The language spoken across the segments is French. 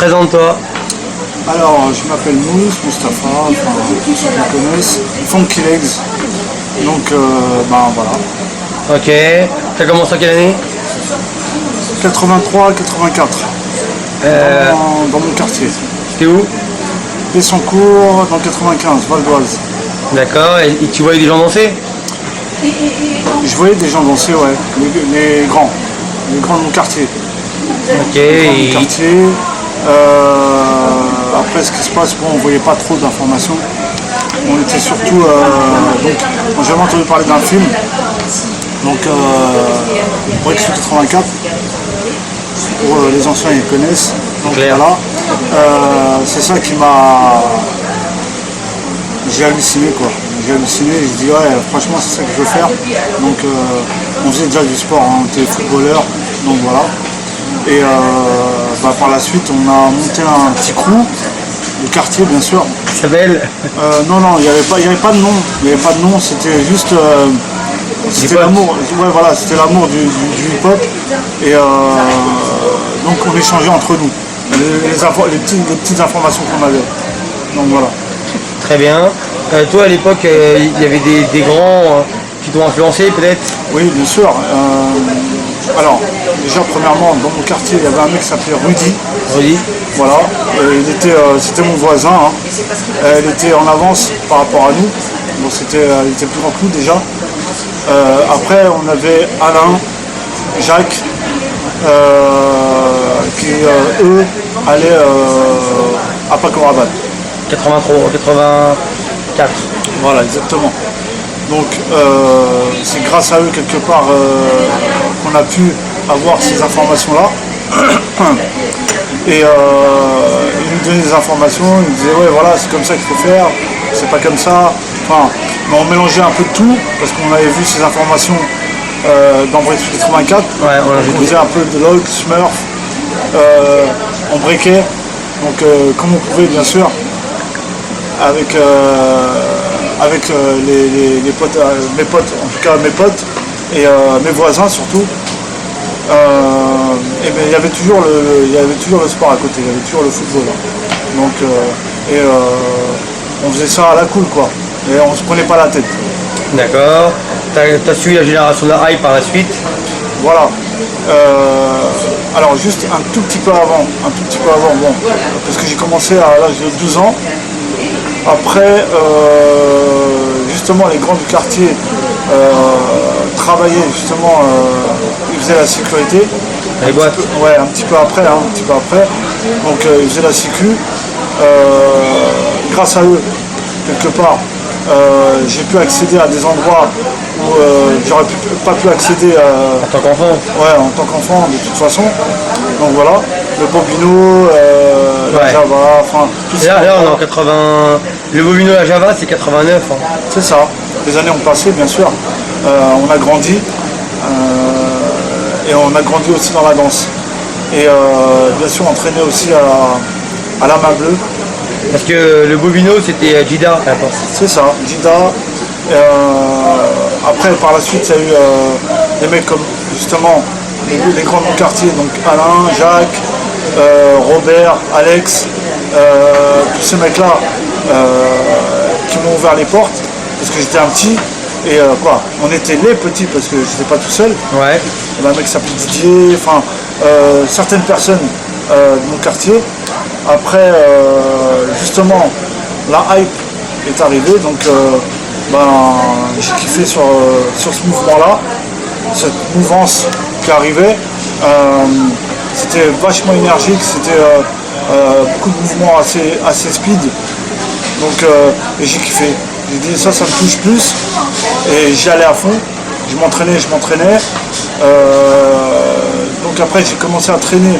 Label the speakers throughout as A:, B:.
A: présente-toi.
B: Alors, je m'appelle Mousse, Mustapha, enfin, ceux qui me connaissent, Funky Legs, donc voilà.
A: Ok. T'as commencé en quelle année?
B: 83, 84, dans mon quartier.
A: T'es où?
B: Pessancourt, dans 95, Val d'Oise.
A: D'accord, et tu voyais des gens danser?
B: Je voyais des gens danser, ouais, les grands de mon quartier.
A: Ok.
B: Les grands de mon quartier. Après, ce qui se passe, bon, on ne voyait pas trop d'informations. On était surtout. J'ai jamais entendu parler d'un film. Donc, Brexit 84. Pour les anciens, ils connaissent. Donc, voilà. C'est ça qui m'a. J'ai halluciné, quoi. J'ai halluciné. Je dis, ouais, franchement, c'est ça que je veux faire. Donc, on faisait déjà du sport. Hein. On était footballeur. Donc, voilà. Et par la suite, on a monté un petit crew, le quartier bien sûr.
A: Ça s'appelle
B: Non, il n'y avait pas de nom. Il n'y avait pas de nom, c'était juste. C'était l'amour. Ouais, voilà, c'était l'amour du hip-hop. Et donc on échangeait entre nous. Les petites informations qu'on avait. Donc voilà.
A: Très bien. Toi à l'époque, il y avait des grands qui t'ont influencé peut-être?
B: Oui, bien sûr. Alors, déjà, premièrement, dans mon quartier, il y avait un mec qui s'appelait Rudy.
A: Rudy.
B: Voilà. C'était mon voisin. Hein. Elle était en avance par rapport à nous. Bon, il était plus grand que nous déjà. Après, on avait Alain, Jacques, qui, eux, allaient à Paco Rabanne.
A: 83, 84.
B: Voilà, exactement. Donc c'est grâce à eux quelque part qu'on a pu avoir ces informations-là. Et ils nous donnaient des informations, ils nous disaient ouais voilà c'est comme ça qu'il faut faire, c'est pas comme ça. Enfin, mais on mélangeait un peu de tout parce qu'on avait vu ces informations dans Brexit 84.
A: Ouais,
B: on faisait un peu de log, smurf, on breakait, donc comme on pouvait bien sûr, avec les potes, mes potes, en tout cas mes potes, et mes voisins surtout. Et ben, il y avait toujours le sport à côté, il y avait toujours le football. Donc, on faisait ça à la cool quoi, et on se prenait pas la tête.
A: D'accord. T'as suivi la génération de la hype par la suite?
B: Voilà. Alors juste un tout petit peu avant, bon, parce que j'ai commencé à l'âge de 12 ans. Après, justement, les grands du quartier travaillaient justement, ils faisaient la sécurité.
A: Les boîtes.
B: Ouais, un petit peu après. Donc ils faisaient la sécu. Grâce à eux, quelque part, j'ai pu accéder à des endroits où j'aurais pas pu accéder
A: en tant qu'enfant.
B: Ouais, en tant qu'enfant, de toute façon. Donc voilà, le Bobino, la Java, enfin tout ça.
A: Là, on est en 80. Le Bobino, la Java, c'est 89. Hein.
B: C'est ça. Les années ont passé, bien sûr. On a grandi. Et on a grandi aussi dans la danse. Et bien sûr, on traînait aussi à la main bleue.
A: Parce que le Bobino, c'était Jida à l'époque.
B: C'est ça, Jida. Après, par la suite, il y a eu des mecs comme justement les grands de mon quartier, donc Alain, Jacques, Robert, Alex, tous ces mecs-là qui m'ont ouvert les portes parce que j'étais un petit. Et on était les petits parce que je n'étais pas tout seul.
A: Ouais.
B: Il y avait un mec qui s'appelait Didier, enfin certaines personnes de mon quartier. Après, justement, la hype est arrivée, donc j'ai kiffé sur ce mouvement-là, cette mouvance qui arrivait. C'était vachement énergique, c'était beaucoup de mouvements assez speed. Donc, et j'ai kiffé. J'ai dit ça me touche plus. Et j'y allais à fond. Je m'entraînais. Donc après, j'ai commencé à traîner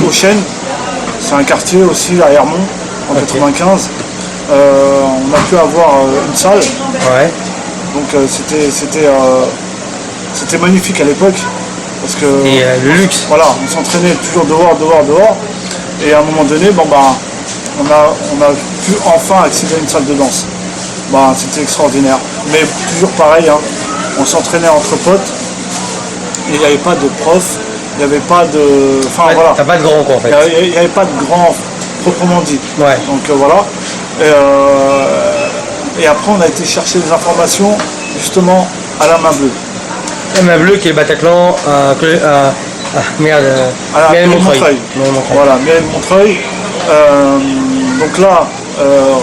B: aux Chênes. C'est un quartier aussi à Hermont, en 95. On a pu avoir une salle.
A: Ouais.
B: Donc c'était magnifique à l'époque. Parce que
A: le luxe.
B: Voilà, on s'entraînait toujours dehors. Et à un moment donné, on a pu enfin accéder à une salle de danse. C'était extraordinaire. Mais toujours pareil, hein, on s'entraînait entre potes. Et il n'y avait pas de prof, il il n'y avait pas de... Enfin
A: Ouais,
B: voilà.
A: t'as pas de grand quoi en fait.
B: Il n'y avait pas de grand proprement dit.
A: Ouais.
B: Donc voilà. Et après on a été chercher des informations justement à la main bleue.
A: La main bleue qui est le Bataclan, merde,
B: À
A: Mireille
B: Montreuil.
A: Montreuil.
B: Voilà, Mireille Montreuil. Donc là,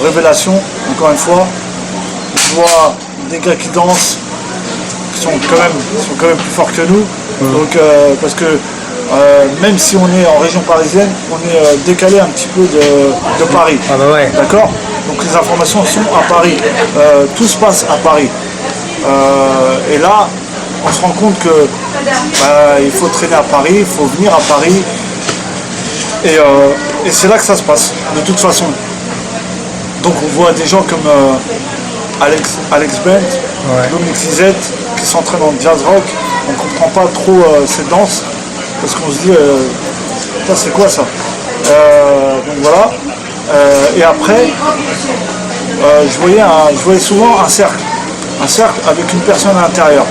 B: révélation, encore une fois, je vois des gars qui dansent, qui sont quand même plus forts que nous. Donc, parce que même si on est en région parisienne, on est décalé un petit peu de Paris.
A: Ah bah ouais.
B: D'accord. Donc les informations sont à Paris. Tout se passe à Paris. Et là, on se rend compte que il faut traîner à Paris, il faut venir à Paris. Et c'est là que ça se passe, de toute façon. Donc on voit des gens comme Alex Bent, Dominique Zizette, qui s'entraînent en jazz rock. On ne comprend pas trop cette danse, parce qu'on se dit, c'est quoi ça? Donc voilà. Et après, je voyais souvent un cercle avec une personne à l'intérieur.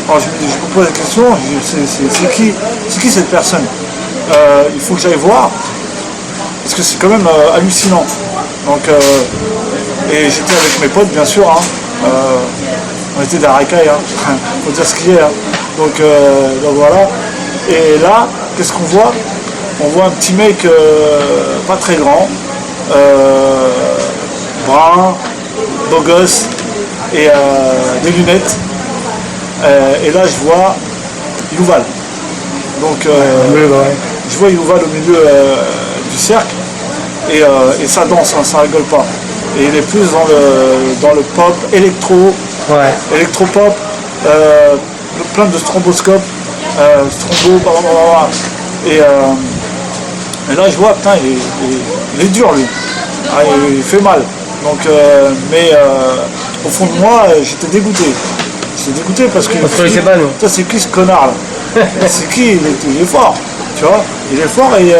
B: Alors je me pose la question, c'est qui cette personne? Il faut que j'aille voir, parce que c'est quand même hallucinant. Donc, et j'étais avec mes potes bien sûr, hein. On était d'Aracaille, hein. Faut dire ce qu'il y a. Hein. Donc voilà. Et là, qu'est-ce qu'on voit? On voit un petit mec pas très grand, brun, beau gosse, et des lunettes. Et là, je vois Yuval. Donc, je vois Yuval au milieu du cercle, et ça danse, hein, ça rigole pas. Et il est plus dans le pop, électropop, plein de stromboscopes, et là, je vois, putain, il est dur lui. Ah, il fait mal. Donc, mais au fond de moi, j'étais dégoûté. J'étais dégoûté parce que.
A: Parce qu'on ne sait pas, nous.
B: Toi, c'est qui ce connard là? C'est qui? Il est fort. Tu vois? Il est fort et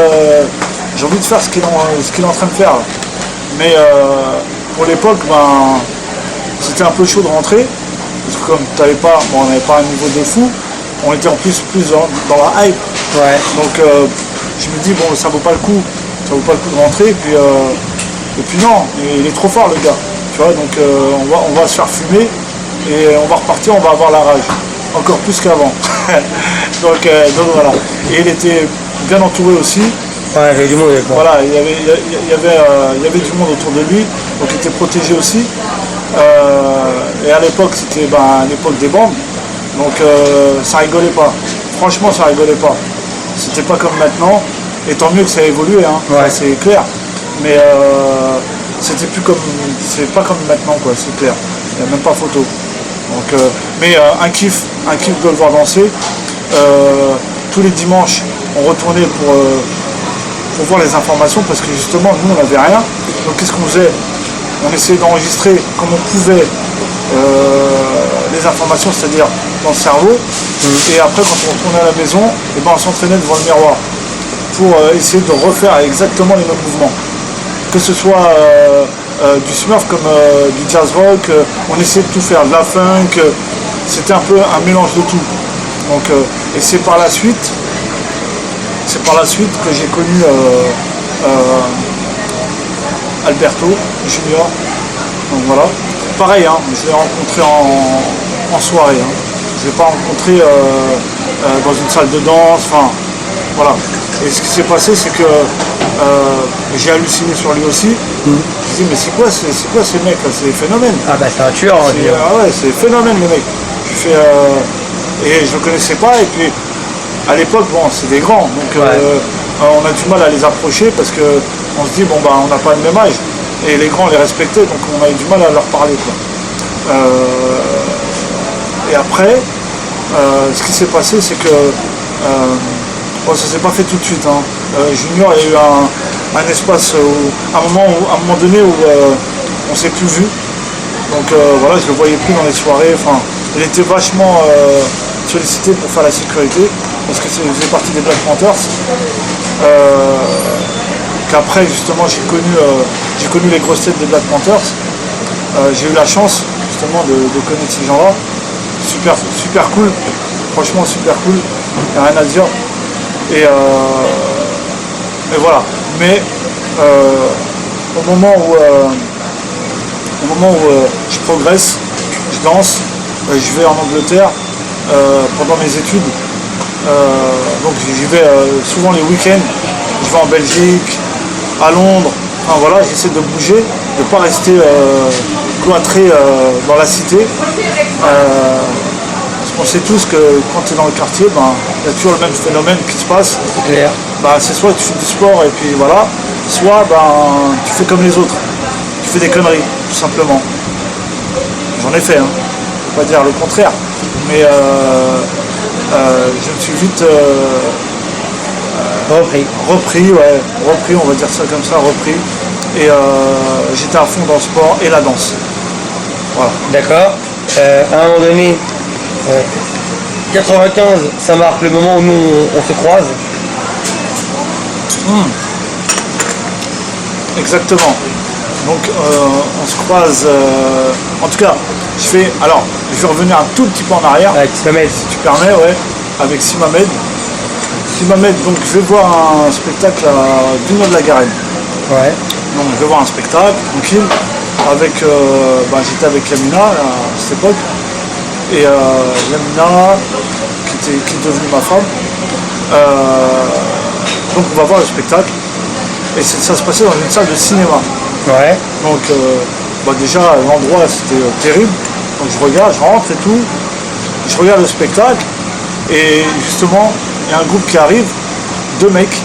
B: j'ai envie de faire ce qu'il est en train de faire. Mais pour l'époque, c'était un peu chaud de rentrer. Parce que comme on n'avait pas un niveau de fou, on était en plus dans la hype.
A: Ouais.
B: Donc je me dis, bon, ça vaut pas le coup de rentrer. Et puis non, il est trop fort le gars. Tu vois, donc on va se faire fumer et on va repartir, on va avoir la rage. Encore plus qu'avant. donc voilà. Et il était bien entouré aussi.
A: Ouais, il y avait du monde avec moi.
B: Voilà, il y avait du monde autour de lui, donc il était protégé aussi. Et à l'époque, c'était l'époque des bandes, donc ça rigolait pas. Franchement, ça rigolait pas. C'était pas comme maintenant, et tant mieux que ça a évolué, hein,
A: ouais.
B: C'est clair. Mais c'est pas comme maintenant, quoi, c'est clair. Il n'y a même pas photo. Donc, mais un kiff de le voir danser. Tous les dimanches, on retournait pour voir les informations, parce que justement, nous, on n'avait rien. Donc, qu'est-ce qu'on faisait? On essayait d'enregistrer comme on pouvait les informations, c'est-à-dire dans le cerveau. Et après, quand on retournait à la maison, on s'entraînait devant le miroir pour essayer de refaire exactement les mêmes mouvements. Que ce soit du smurf comme du jazz rock, on essayait de tout faire, de la funk, c'était un peu un mélange de tout. Donc, et c'est par la suite que j'ai connu Alberto Junior. Donc voilà. Pareil, hein, je l'ai rencontré en soirée. Hein. Je ne l'ai pas rencontré dans une salle de danse. Enfin, voilà. Et ce qui s'est passé, c'est que j'ai halluciné sur lui aussi. Je me dis, mais c'est quoi ce mec là? C'est phénomène.
A: Ah bah c'est un tueur, on va dire.
B: Ah ouais, c'est phénomène le mec. Et je ne le connaissais pas. Et puis à l'époque, bon, c'est des grands. Donc on a du mal à les approcher parce qu'on se dit, bon bah on n'a pas le même âge. Et les grands, on les respectait, donc on a eu du mal à leur parler, quoi. Et après, ce qui s'est passé, c'est que bon, ça s'est pas fait tout de suite. Hein. Junior, il y a eu un espace, un moment donné où on s'est plus vu. Donc voilà, je le voyais plus dans les soirées. Enfin, il était vachement sollicité pour faire la sécurité, parce que il faisait partie des Black Panthers. Qu'après justement j'ai connu les grosses têtes des Black Panthers. J'ai eu la chance justement de connaître ces gens-là. Super cool, franchement super cool, il n'y a rien à dire. Et voilà. Mais au moment où je progresse, je danse, je vais en Angleterre pendant mes études. Donc j'y vais souvent les week-ends. Je vais en Belgique, à Londres. Enfin voilà, j'essaie de bouger, de ne pas rester cloîtré dans la cité. Parce qu'on sait tous que quand tu es dans le quartier, il y a toujours le même phénomène qui se passe.
A: C'est clair.
B: C'est soit tu fais du sport et puis voilà, soit tu fais comme les autres. Tu fais des conneries, tout simplement. J'en ai fait, hein. Je ne peux pas dire le contraire. Mais je me suis vite repris, on va dire ça comme ça, repris. Et j'étais à fond dans le sport et la danse. Voilà.
A: D'accord. À un moment donné, 95, ça marque le moment où nous on se croise.
B: Exactement. Donc on se croise. En tout cas, je vais revenir un tout petit peu en arrière.
A: Avec Simamed.
B: Si tu permets, ouais. Avec Simamed. Simamed, donc je vais voir un spectacle à Duno de la Garenne.
A: Ouais.
B: Donc je vais voir un spectacle, tranquille. Avec j'étais avec Yamina à cette époque. Et Yamina, qui est devenue ma femme. Donc on va voir le spectacle. Et ça se passait dans une salle de cinéma.
A: Ouais.
B: Donc déjà l'endroit c'était terrible. Donc je regarde, je rentre et tout. Je regarde le spectacle. Et justement, il y a un groupe qui arrive, 2 mecs.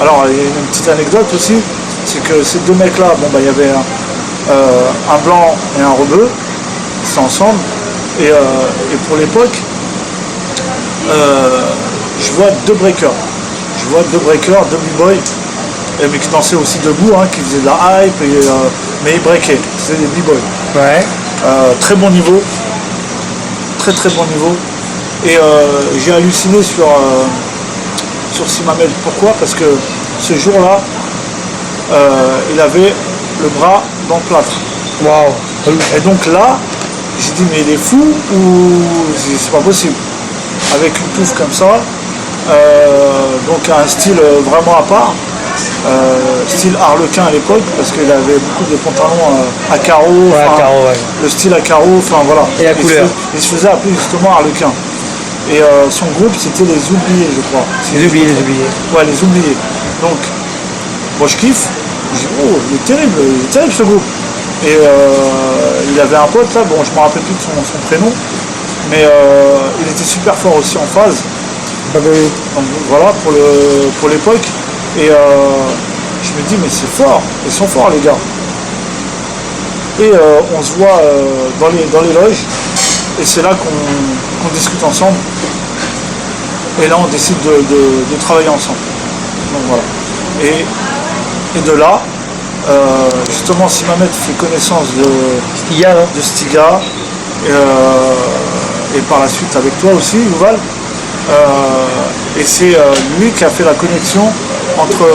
B: Alors il y a une petite anecdote aussi, c'est que ces 2 mecs-là, il y avait un blanc et un rebeu, ils sont ensemble. Et pour l'époque, je vois 2 breakers. Je vois 2 breakers, 2 b-boys, mais qui dansaient aussi debout, hein, qui faisaient de la hype, mais ils breakaient, c'était des b-boys.
A: Ouais.
B: Très bon niveau, très très bon niveau. Et j'ai halluciné sur Simamed. Pourquoi? Parce que ce jour-là, il avait le bras dans le plâtre.
A: Waouh.
B: Et donc là, j'ai dit mais il est fou ou c'est pas possible. Avec une touffe comme ça, donc un style vraiment à part, style harlequin à l'époque, parce qu'il avait beaucoup de pantalons à carreaux, le style à carreaux, enfin voilà.
A: Et la couleur.
B: Il se faisait appeler justement harlequin. Et son groupe c'était les Oubliés, je crois.
A: Les Oubliés.
B: Ouais, les Oubliés. Donc, moi je kiffe. Je dis, oh, il est terrible ce groupe. Et il avait un pote là, je me rappelle plus de son prénom, mais il était super fort aussi en phase. Donc voilà pour l'époque. Et je me dis mais c'est fort, ils sont forts les gars. Et on se voit dans les loges, et c'est là qu'on discute ensemble. Et là on décide de travailler ensemble. Donc voilà. Et de là, justement Simamed fait connaissance de Stiga, et par la suite avec toi aussi, Yuval. Et c'est lui qui a fait la connexion entre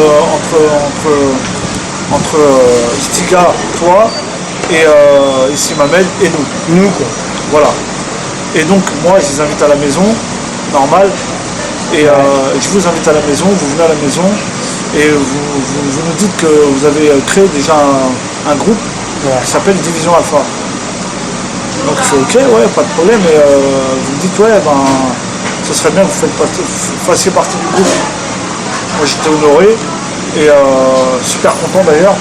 B: Stiga, toi, et Simamed et nous.
A: Nous quoi.
B: Voilà. Et donc moi je les invite à la maison, normal. Et je vous invite à la maison, vous venez à la maison et vous nous dites que vous avez créé déjà un groupe qui s'appelle Division Alpha. Donc c'est ok, ouais, pas de problème. Et vous me dites ouais, ce serait bien que vous fassiez partie du groupe. Moi j'étais honoré et super content d'ailleurs.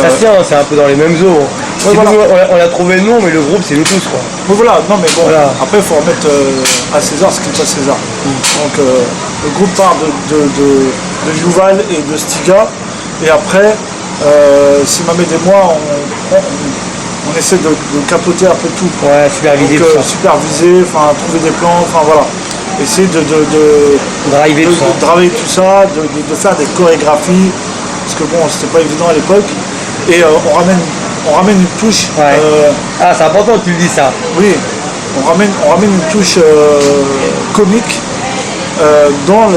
A: Ça tient, c'est un peu dans les mêmes eaux.
B: Ouais, voilà.
A: On a trouvé le nom, mais le groupe c'est nous tous quoi.
B: Oui, voilà, non mais bon,
A: voilà.
B: Après il faut remettre à César ce qui est à César. Donc le groupe part de Yuval et de Stiga, et après Simamed et moi on essaie de capoter un peu tout.
A: Ouais, superviser tout ça.
B: Superviser, trouver des plans, voilà. Essayer de driver tout ça, de faire des chorégraphies, parce que bon, c'était pas évident à l'époque. Et on ramène une touche.
A: Ouais. C'est important que tu le dis ça.
B: Oui, on ramène une touche comique dans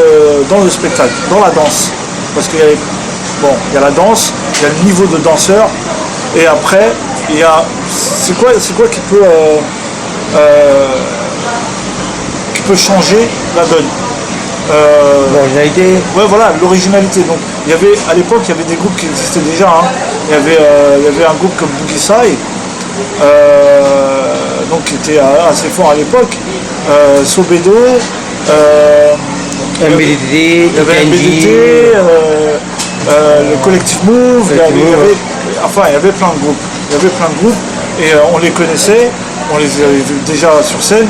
B: le spectacle, dans la danse. Parce qu'il y a la danse, il y a le niveau de danseur, et après, il y a. C'est quoi qui peut peut changer la donne.
A: L'originalité.
B: Ouais, voilà, l'originalité. Donc, il y avait, à l'époque, il y avait des groupes qui existaient déjà. Hein. Il y avait un groupe comme Boogie Sai, donc qui était assez fort à l'époque. Sobedo,
A: MBDT,
B: il y avait MBDT, le Collective Move, il y avait plein de groupes. Il y avait plein de groupes et on les connaissait, on les avait vus déjà sur scène.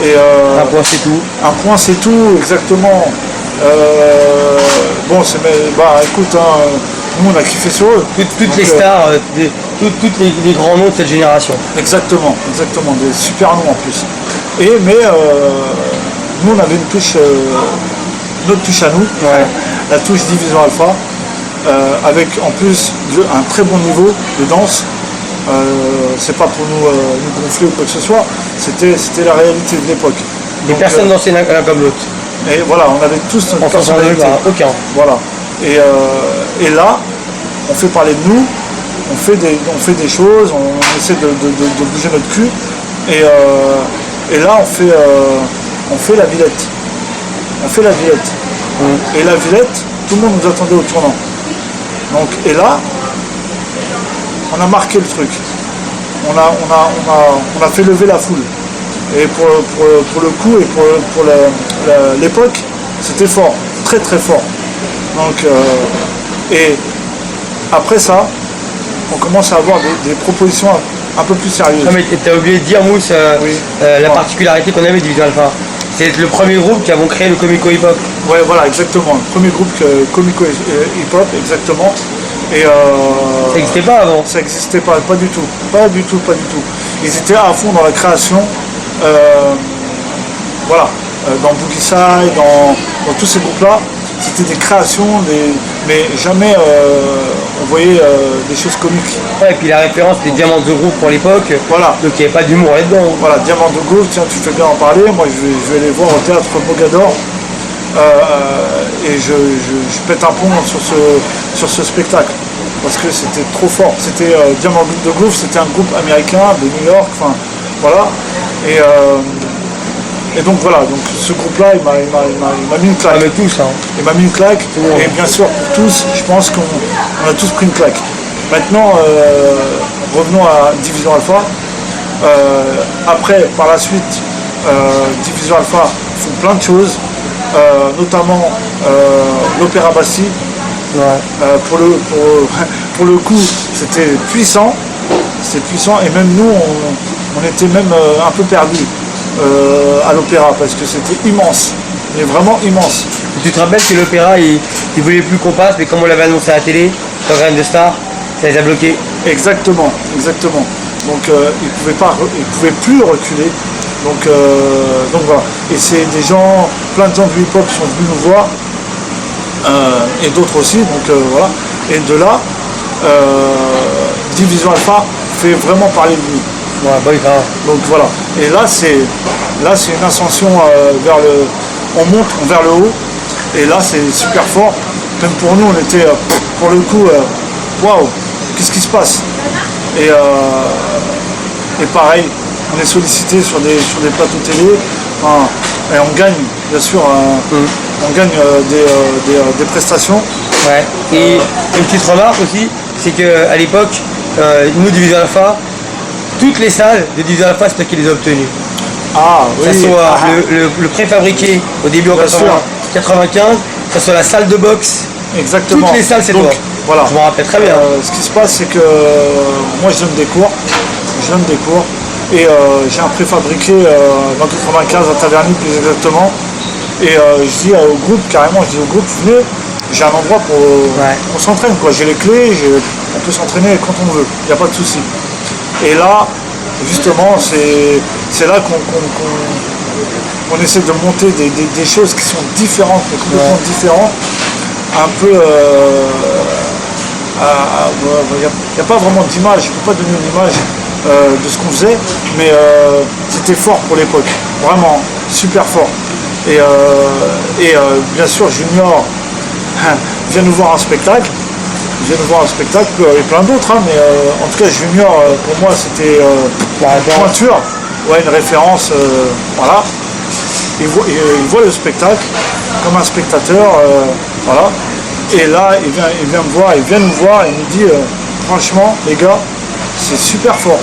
B: Et,
A: un point c'est tout.
B: Un point c'est tout, exactement. Bon, écoute, hein, nous on a kiffé sur eux.
A: Toutes les stars, tous les grands noms de cette génération.
B: Exactement, des super noms en plus. Mais nous on avait notre touche à nous, la touche Division Alpha, avec en plus un très bon niveau de danse. C'est pas pour nous gonfler ou quoi que ce soit, c'était la réalité de l'époque.
A: Des personnes dansaient l'un comme l'autre.
B: Et voilà, on avait tous notre personnalité.
A: Aucun.
B: Voilà. Et là, on fait parler de nous, on fait des choses, on essaie de bouger notre cul. Et là, on fait la Villette. On fait la Villette. Et la Villette, tout le monde nous attendait au tournant. Donc, et là, on a marqué le truc. On a fait lever la foule. Et pour le coup et pour l'époque, c'était fort, très très fort. Donc, et après ça, on commence à avoir des propositions un peu plus sérieuses.
A: Non mais t'as oublié de dire, Mousse, la particularité qu'on avait de Division Alpha. C'est le premier groupe qui avons créé le Comico Hip Hop.
B: Ouais, voilà, exactement. Le premier groupe Comico Hip Hop, exactement. Et
A: ça n'existait pas avant.
B: Ça n'existait pas du tout. Pas du tout. Ils étaient à fond dans la création. Voilà. Dans Boogie Sai, dans tous ces groupes-là, c'était des créations, mais jamais on voyait des choses comiques.
A: Ouais, et puis la référence des Diamants de Groove pour l'époque.
B: Voilà.
A: Donc il n'y avait pas d'humour là-dedans.
B: Voilà, Diamants de Groove, tiens, tu fais bien en parler. Moi, je vais les voir au théâtre Mogador. Et je pète un pont sur ce spectacle parce que c'était trop fort. C'était Diamant de Groove, c'était un groupe américain de New York, enfin voilà. Et donc voilà, donc ce groupe-là, il m'a mis une claque.
A: Mais tous, hein.
B: Il m'a mis une claque. Et bien sûr pour tous, je pense qu'on a tous pris une claque. Maintenant, revenons à Division Alpha. Après, par la suite, Division Alpha font plein de choses. Notamment l'Opéra Bastille.
A: Ouais.
B: Pour le coup, c'était puissant, et même nous, on était même un peu perdus à l'opéra parce que c'était immense, mais vraiment immense.
A: Tu te rappelles que l'opéra, il voulait plus qu'on passe, mais comme on l'avait annoncé à la télé, sur Graines de Star, ça les a bloqués.
B: Exactement. Donc ils pouvaient plus reculer. Donc voilà. Et c'est des gens, plein de gens du hip-hop sont venus nous voir, et d'autres aussi, donc voilà. Et de là, Division Alpha fait vraiment parler de lui.
A: Ouais, bah,
B: donc voilà. Et là c'est une ascension on monte vers le haut, et là c'est super fort. Même pour nous, on était pour le coup, waouh, qu'est-ce qui se passe? Et pareil, on est sollicité sur des plateaux télé, et on gagne, bien sûr, on gagne des prestations.
A: Ouais. Et une petite remarque aussi, c'est qu'à l'époque, nous, Division Alpha, toutes les salles de Division Alpha, c'est toi qui les as obtenues.
B: Ah oui.
A: Que ce soit le préfabriqué au début en 95, que ce soit la salle de boxe.
B: Exactement.
A: Toutes les salles, c'est toi.
B: Voilà.
A: Je m'en rappelle très bien.
B: Ce qui se passe, c'est que moi, je donne des cours. Et j'ai un préfabriqué dans 95 à Taverny plus exactement. Et je dis au groupe, venez, j'ai un endroit pour qu'on s'entraîne, quoi. J'ai les clés, on peut s'entraîner quand on veut, il n'y a pas de souci. Et là, justement, c'est là qu'on essaie de monter des choses qui sont différentes, mais complètement différentes. Un peu... il n'y a pas vraiment d'image, je ne peux pas donner une image de ce qu'on faisait, mais c'était fort pour l'époque, vraiment super fort. Et bien sûr Junior vient nous voir un spectacle, et plein d'autres, hein, mais en tout cas Junior pour moi c'était pointure, une référence, voilà. il voit le spectacle comme un spectateur, voilà. Et là, il vient me voir, il vient nous voir et il nous dit franchement, les gars, c'est super fort.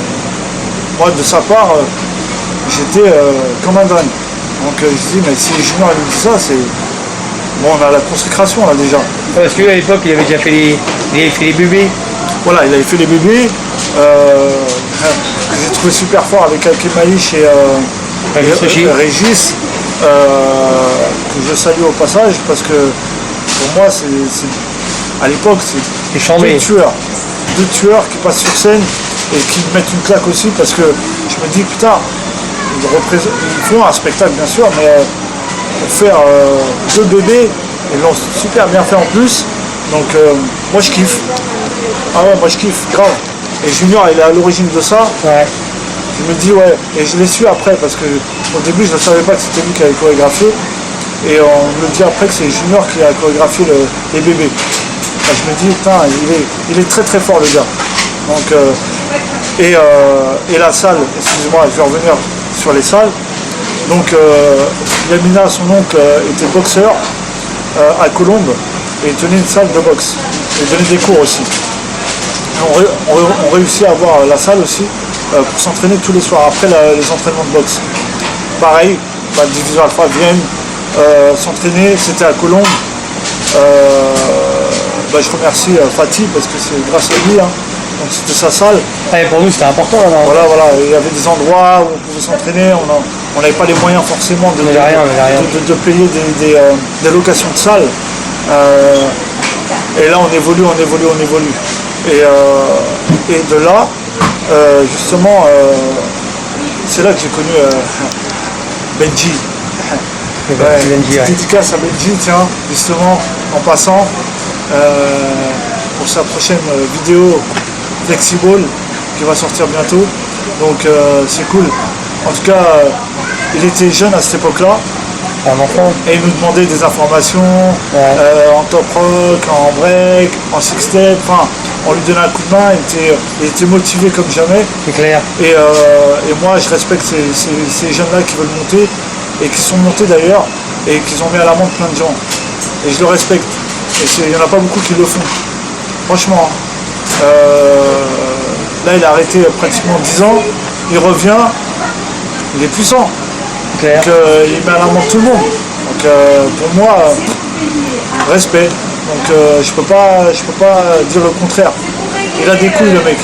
B: Moi, de sa part, j'étais comme un dingue. Donc je dis, mais si les juniors nous disent ça, c'est... Bon, on a la consécration là déjà.
A: Parce qu'à l'époque, il avait déjà fait les bébés.
B: Voilà, il avait fait les bébés. Que j'ai trouvé super fort avec Alke Maïch et Régis. Que je salue au passage parce que pour moi, à l'époque, c'est deux tueurs qui passent sur scène et qui mettent une claque aussi parce que je me dis, putain, ils font un spectacle bien sûr, mais pour faire deux bébés, ils l'ont super bien fait en plus. Donc moi je kiffe. Ah ouais, moi je kiffe, grave. Et Junior, il est à l'origine de ça.
A: Ouais.
B: Je me dis ouais, et je l'ai su après parce que au début je ne savais pas que c'était lui qui avait chorégraphié. Et on me dit après que c'est Junior qui a chorégraphié les bébés. Et je me dis, putain, il est très très fort le gars. Donc, et la salle, excusez-moi, je vais revenir sur les salles. Donc Yamina, son oncle, était boxeur à Colombes et il tenait une salle de boxe. Il donnait des cours aussi. On réussit à avoir la salle aussi pour s'entraîner tous les soirs après les entraînements de boxe. Pareil, Division Alpha viennent s'entraîner, c'était à Colombes. Je remercie Fatih parce que c'est grâce à lui, hein. Donc c'était sa salle.
A: Et pour nous c'était important.
B: Voilà, il y avait des endroits où on pouvait s'entraîner, on n'avait pas les moyens forcément de payer des locations de salles. Et là on évolue. Et de là, justement, c'est là que j'ai connu Benji. Dédicace à Benji, tiens, justement, en passant, pour sa prochaine vidéo Flexible qui va sortir bientôt. Donc c'est cool. En tout cas, il était jeune à cette époque-là.
A: Un enfant.
B: Et il nous demandait des informations en top rock, en break, en six step. Enfin, on lui donnait un coup de main. Il était motivé comme jamais.
A: C'est clair.
B: Et moi, je respecte ces jeunes-là qui veulent monter et qui sont montés d'ailleurs et qui ont mis à l'amende plein de gens. Et je le respecte. Et il n'y en a pas beaucoup qui le font. Franchement. Là, il a arrêté pratiquement 10 ans. Il revient. Il est puissant. Donc, il met à l'amende tout le monde. Donc pour moi, respect. Donc je peux pas dire le contraire. Il a des couilles le mec.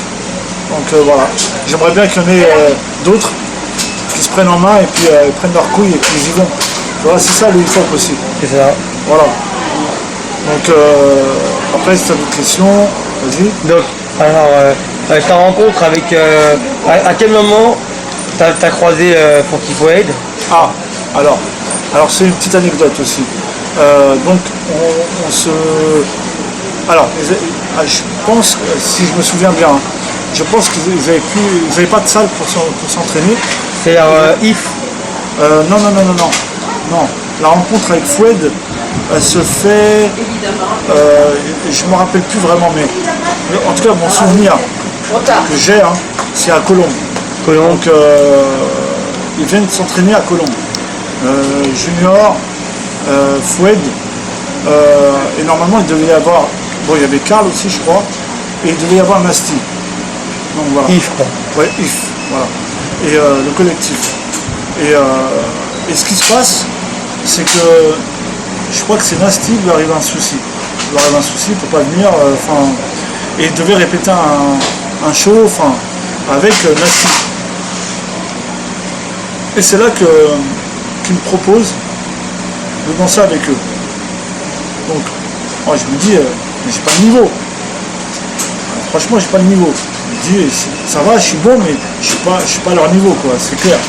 B: Donc voilà. J'aimerais bien qu'il y en ait d'autres qui se prennent en main et puis ils prennent leurs couilles et puis ils y vont. Voilà, c'est ça le hip-hop aussi.
A: C'est ça.
B: Voilà. Donc après si tu as d'autres questions, vas-y.
A: Donc alors ta rencontre avec à quel moment t'as croisé Funky Fouad?
B: Ah, alors c'est une petite anecdote aussi. Donc on se... Alors, je pense, si je me souviens bien, je pense qu'ils n'avaient pas de salle pour s'entraîner.
A: C'est IF
B: Non. La rencontre avec Fouad, elle se fait... je ne me rappelle plus vraiment, mais en tout cas, mon souvenir que j'ai, hein, c'est à Colombes. Donc, ils viennent s'entraîner à Colombes. Junior, Fouad, et normalement il devait y avoir, bon il y avait Karl aussi je crois, et il devait y avoir Nasty. Donc voilà.
A: IF quoi.
B: Ouais, IF, voilà. Et le collectif. Et ce qui se passe, c'est que je crois que c'est Nasty, il lui arrive un souci. Il lui arrive un souci, il ne peut pas venir, et il devait répéter un show, avec Nasty. Et c'est là qu'ils me proposent de danser avec eux. Donc, moi je me dis, mais j'ai pas le niveau. Franchement, j'ai pas le niveau. Je me dis, ça va, je suis bon, mais je suis pas à leur niveau, quoi, c'est clair.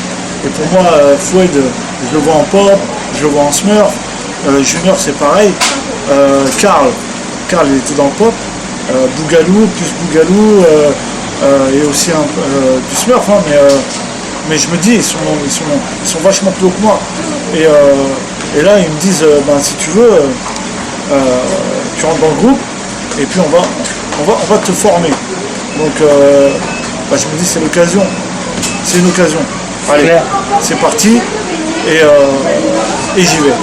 B: Et pour moi, Fouad, je le vois en pop, je le vois en smurf. Junior, c'est pareil. Karl, il était dans le pop. Bougalou, plus Bougalou, et aussi du smurf, hein, mais je me dis, ils sont vachement plus haut que moi. Et là, ils me disent, si tu veux, tu rentres dans le groupe, et puis on va te former. Donc, je me dis, c'est l'occasion. C'est une occasion. Allez, c'est parti. Et et j'y vais.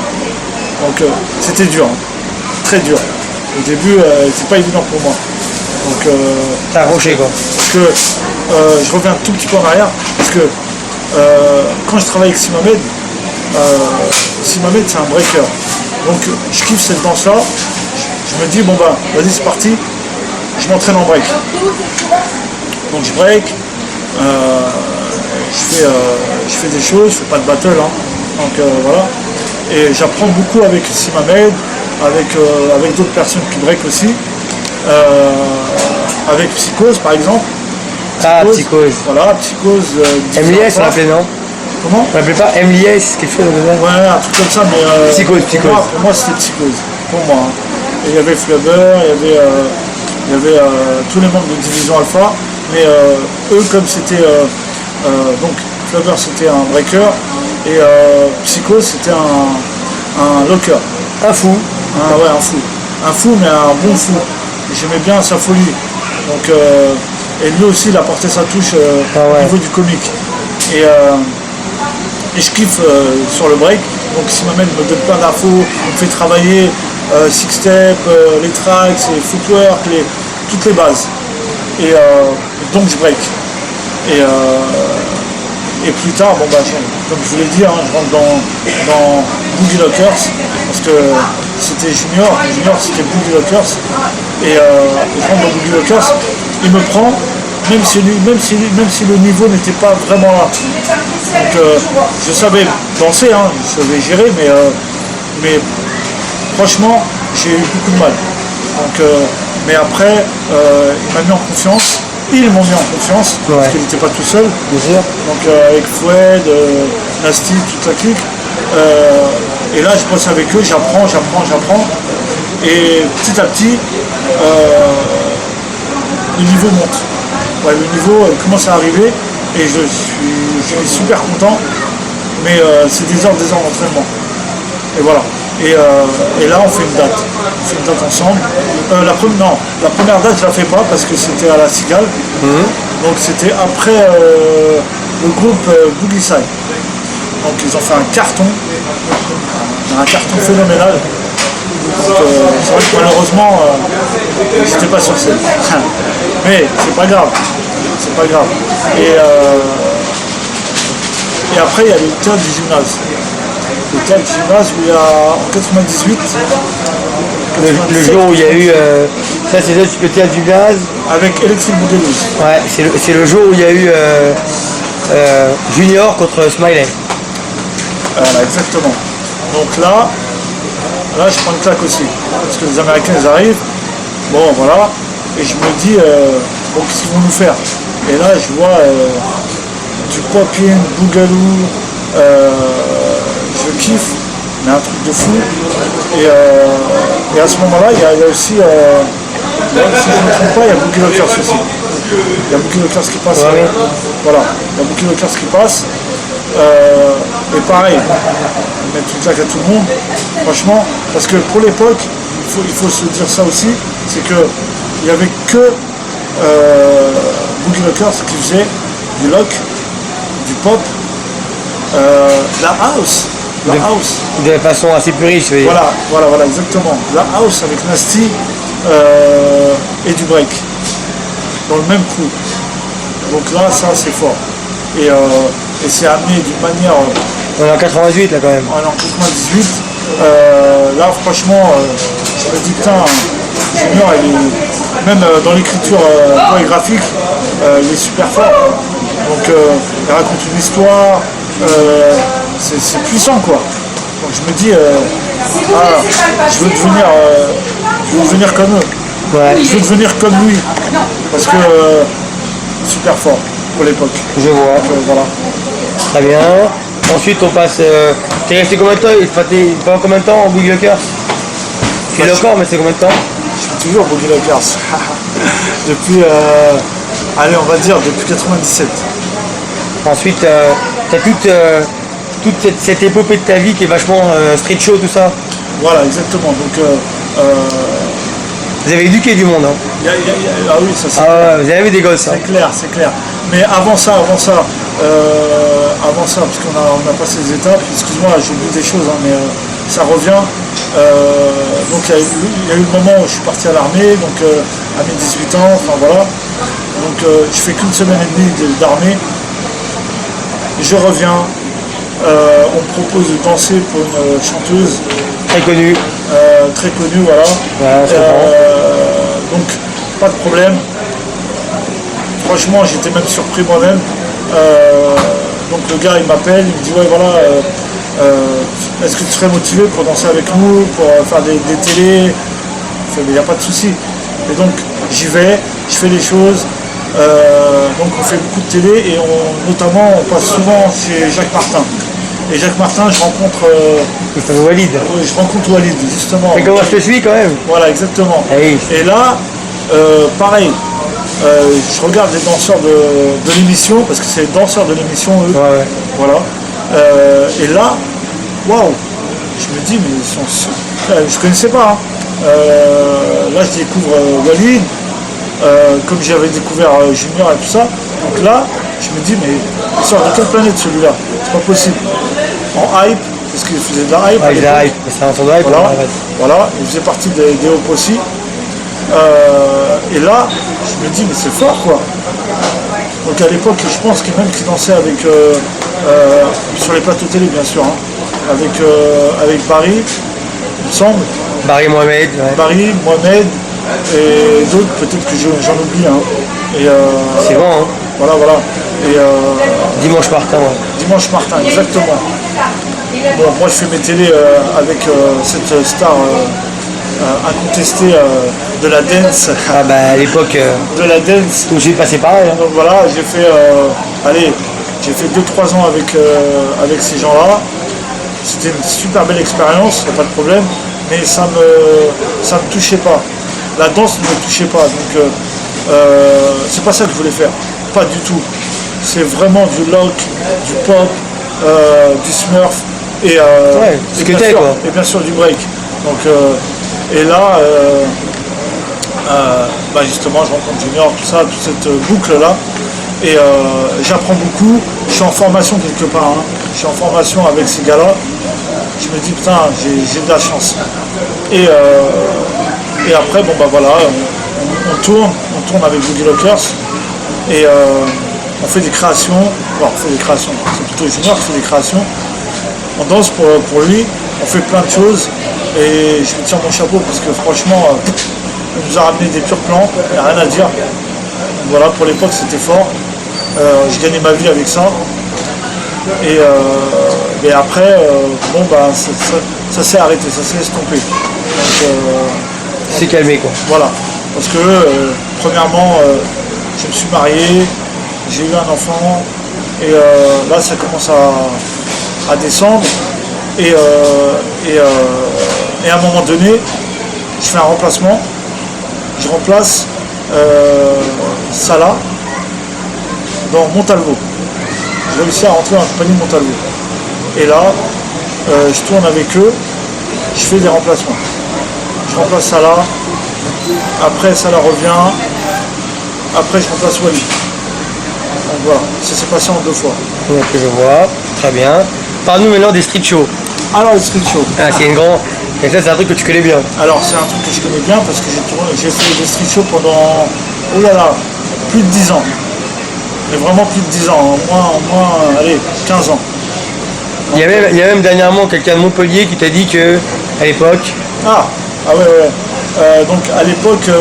B: Donc c'était dur, hein. Très dur. Au début, c'est pas évident pour moi. Donc
A: T'as accroché quoi.
B: parce que je reviens un tout petit peu en arrière, parce que quand je travaille avec Simamed, Simamed c'est un breaker. Donc je kiffe cette danse-là. Je me dis bon bah vas-y c'est parti, je m'entraîne en break. Donc je break, je fais des choses, je fais pas de battle, hein. Donc voilà. Et j'apprends beaucoup avec Simamed, avec d'autres personnes qui break aussi. Avec Psychose par exemple.
A: Psychose.
B: Voilà, Psychose.
A: MLS on l'appelait non?
B: Comment?
A: On l'appelait pas MLS, quelque chose comme ça?
B: Ouais, un truc comme ça, mais.
A: Psychose.
B: Pour moi c'était Psychose. Pour moi. Hein. Et il y avait Flubber, il y avait tous les membres de Division Alpha, mais eux comme c'était. Donc Flubber c'était un breaker et Psychose c'était un locker.
A: Un fou.
B: Ouais, un fou. Un fou, mais un bon fou. J'aimais bien sa folie. Donc, et lui aussi, il apportait sa touche au niveau du comique. Et je kiffe sur le break. Donc, Simamed me donne plein d'infos, me fait travailler six step, les tracks, les footwork, toutes les bases. Et donc, je break. Et plus tard, bon bah, comme je vous l'ai dit, hein, je rentre dans Boogie Lockers, parce que c'était Junior c'était Boogie Lockers, et je rentre dans Boogie Lockers, il me prend, même si le niveau n'était pas vraiment là. Donc je savais danser, hein, je savais gérer, mais franchement, j'ai eu beaucoup de mal. Donc, mais après, il m'a mis en confiance. Ils m'ont mis en confiance, parce qu'il n'était pas tout seul.
A: Bien sûr.
B: Donc avec Foued, Nasty, toute la clique. Et là, je bosse avec eux, j'apprends. Et petit à petit, le niveau monte. Ouais, le niveau commence à arriver et je suis super content. Mais c'est des heures d'entraînement. Et voilà. Et là, on fait une date. On fait une date ensemble. La première date, je la fais pas parce que c'était à la Cigale. Donc c'était après le groupe Boogie Side. Donc ils ont fait un carton phénoménal. Donc c'est vrai que malheureusement, j'étais pas sur scène. Mais c'est pas grave. Et après, il y a le théâtre du gymnase. Le théâtre du gymnase où il y a en 98.
A: Le jour où il y a eu. Ça, c'est le théâtre du gymnase.
B: Avec Electric Boogaloo.
A: Ouais, c'est le jour où il y a eu Junior contre Smiley.
B: Voilà, exactement. Donc là, je prends une claque aussi. Parce que les Américains, ils arrivent. Bon, voilà. Et je me dis, bon, qu'est-ce qu'ils vont nous faire? Et là, je vois du pop-in, Boogaloo. Je kiffe, mais un truc de fou. Et à ce moment-là, il y a aussi, si je ne me trompe pas, il y a Boogie Lockers aussi. Il y a Boogie Lockers qui passe. Voilà, il y a Boogie Lockers qui passe. Et pareil, mettre une claque à tout le monde, franchement, parce que pour l'époque, il faut se dire ça aussi, c'est qu'il n'y avait que Boogie Lockers qui faisait du lock, du pop, la house.
A: De façon assez puriste, je veux dire.
B: Voilà, exactement. La house avec Nasty et du break. Dans le même coup. Donc là, ça c'est fort. Et c'est amené d'une manière.
A: On est en 98 là quand même.
B: On est en 98. Là franchement, je me dis putain, Junior, même dans l'écriture chorégraphique, il est super fort. Donc il raconte une histoire. C'est puissant quoi. Donc je me dis je veux devenir comme eux.
A: Ouais.
B: Je veux devenir comme lui. Parce que super fort pour l'époque.
A: Je vois.
B: Donc, voilà.
A: Très bien. Ensuite on passe. T'es resté combien de temps? Pendant combien de temps en Boogie Lockers? Tu es encore, mais c'est combien de temps?
B: Je suis toujours Boogie Lockers. Depuis allez on va dire depuis 97.
A: Ensuite t'as toute cette épopée de ta vie qui est vachement street show, tout ça.
B: Voilà, exactement. Donc,
A: vous avez éduqué du monde, hein.
B: Ah oui, ça c'est
A: vous avez vu des gosses, hein.
B: c'est clair. Mais avant ça, parce qu'on a passé des étapes, excuse-moi, j'oublie des choses, hein, mais ça revient. Donc il y a eu le moment où je suis parti à l'armée, donc à mes 18 ans, enfin voilà. Donc je fais qu'une semaine et demie d'armée. Je reviens, on me propose de danser pour une chanteuse.
A: Très connu.
B: Très connue, voilà.
A: Ouais,
B: donc pas de problème. Franchement, j'étais même surpris moi-même. Donc le gars, il m'appelle, il me dit ouais voilà, est-ce que tu serais motivé pour danser avec nous, pour faire des télés? Il n'y a pas de souci. Et donc j'y vais, je fais les choses. Donc on fait beaucoup de télé et notamment on passe souvent chez Jacques Martin. Et Jacques Martin, je rencontre
A: Walid.
B: je rencontre Walid, justement.
A: Mais comment je te suis quand même?
B: Voilà, exactement.
A: Hey.
B: Et là, pareil, je regarde les danseurs de l'émission, parce que c'est les danseurs de l'émission, eux.
A: Ouais.
B: Voilà. Et là, waouh, je me dis, mais ils sont... Je connaissais pas. Hein. Là, je découvre Walid, comme j'avais découvert Junior et tout ça. Donc là, je me dis, mais il sort de quelle planète celui-là? C'est pas possible. En hype, parce qu'il faisait de la hype.
A: Ouais, il faisait de la hype, mais c'est un tour de hype.
B: Voilà, il faisait partie des Hope aussi. Et là, je me dis, mais c'est fort quoi. Donc à l'époque, je pense qu'il même qu'il dansait avec, sur les plateaux télé bien sûr, hein, avec Barry, il me semble.
A: Barry Mohamed. Ouais.
B: Barry, Mohamed et d'autres, peut-être que j'en oublie. Hein.
A: C'est bon, hein.
B: Voilà. Et
A: Dimanche Martin. Ouais.
B: Dimanche Martin, exactement. Bon, moi je fais mes télés avec cette star incontestée de la dance.
A: Ah bah à l'époque,
B: De la dance.
A: tout de suite passé pareil. Hein.
B: Donc voilà, j'ai fait, j'ai fait 2-3 ans avec ces gens-là. C'était une super belle expérience, y a pas de problème, mais ça me touchait pas. La danse ne me touchait pas, donc c'est pas ça que je voulais faire, pas du tout. C'est vraiment du lock, du pop, du smurf et, et bien sûr du break. Donc, et là, justement, je rencontre Junior, tout ça, toute cette boucle-là. Et j'apprends beaucoup. Je suis en formation quelque part. Hein. Je suis en formation avec ces gars-là. Je me dis, putain, j'ai de la chance. Et après, bon bah voilà, on tourne avec Boogie Lockers. Et on fait des créations. Bon, on fait des créations. C'est plutôt Junior qui fait des créations. On danse pour lui. On fait plein de choses. Et je me tire mon chapeau parce que franchement, il nous a ramené des purs plans. Il n'y a rien à dire. Donc voilà, pour l'époque, c'était fort. Je gagnais ma vie avec ça. Et après, ça s'est arrêté, ça s'est estompé.
A: C'est calmé quoi.
B: Voilà. Parce que, premièrement, je me suis marié, j'ai eu un enfant, et là, ça commence à descendre. Et à un moment donné, je fais un remplacement. Je remplace Salah dans Montalvo. J'ai réussi à rentrer dans la compagnie de Montalvo. Et là, je tourne avec eux, je fais des remplacements. Je remplace Salah, après Salah revient, après je remplace Walid. Donc voilà, ça s'est passé en 2 fois.
A: Donc je vois, très bien. Parle-nous maintenant des street shows.
B: Alors les street shows.
A: Ah, c'est une grande. Et ça, c'est un truc que tu connais bien.
B: Alors c'est un truc que je connais bien parce que j'ai fait des street shows pendant, oh là là, plus de 10 ans. Mais vraiment plus de 10 ans, au moins, allez, 15 ans.
A: Il y a même dernièrement quelqu'un de Montpellier qui t'a dit que à l'époque.
B: Ah ouais. Donc à l'époque, il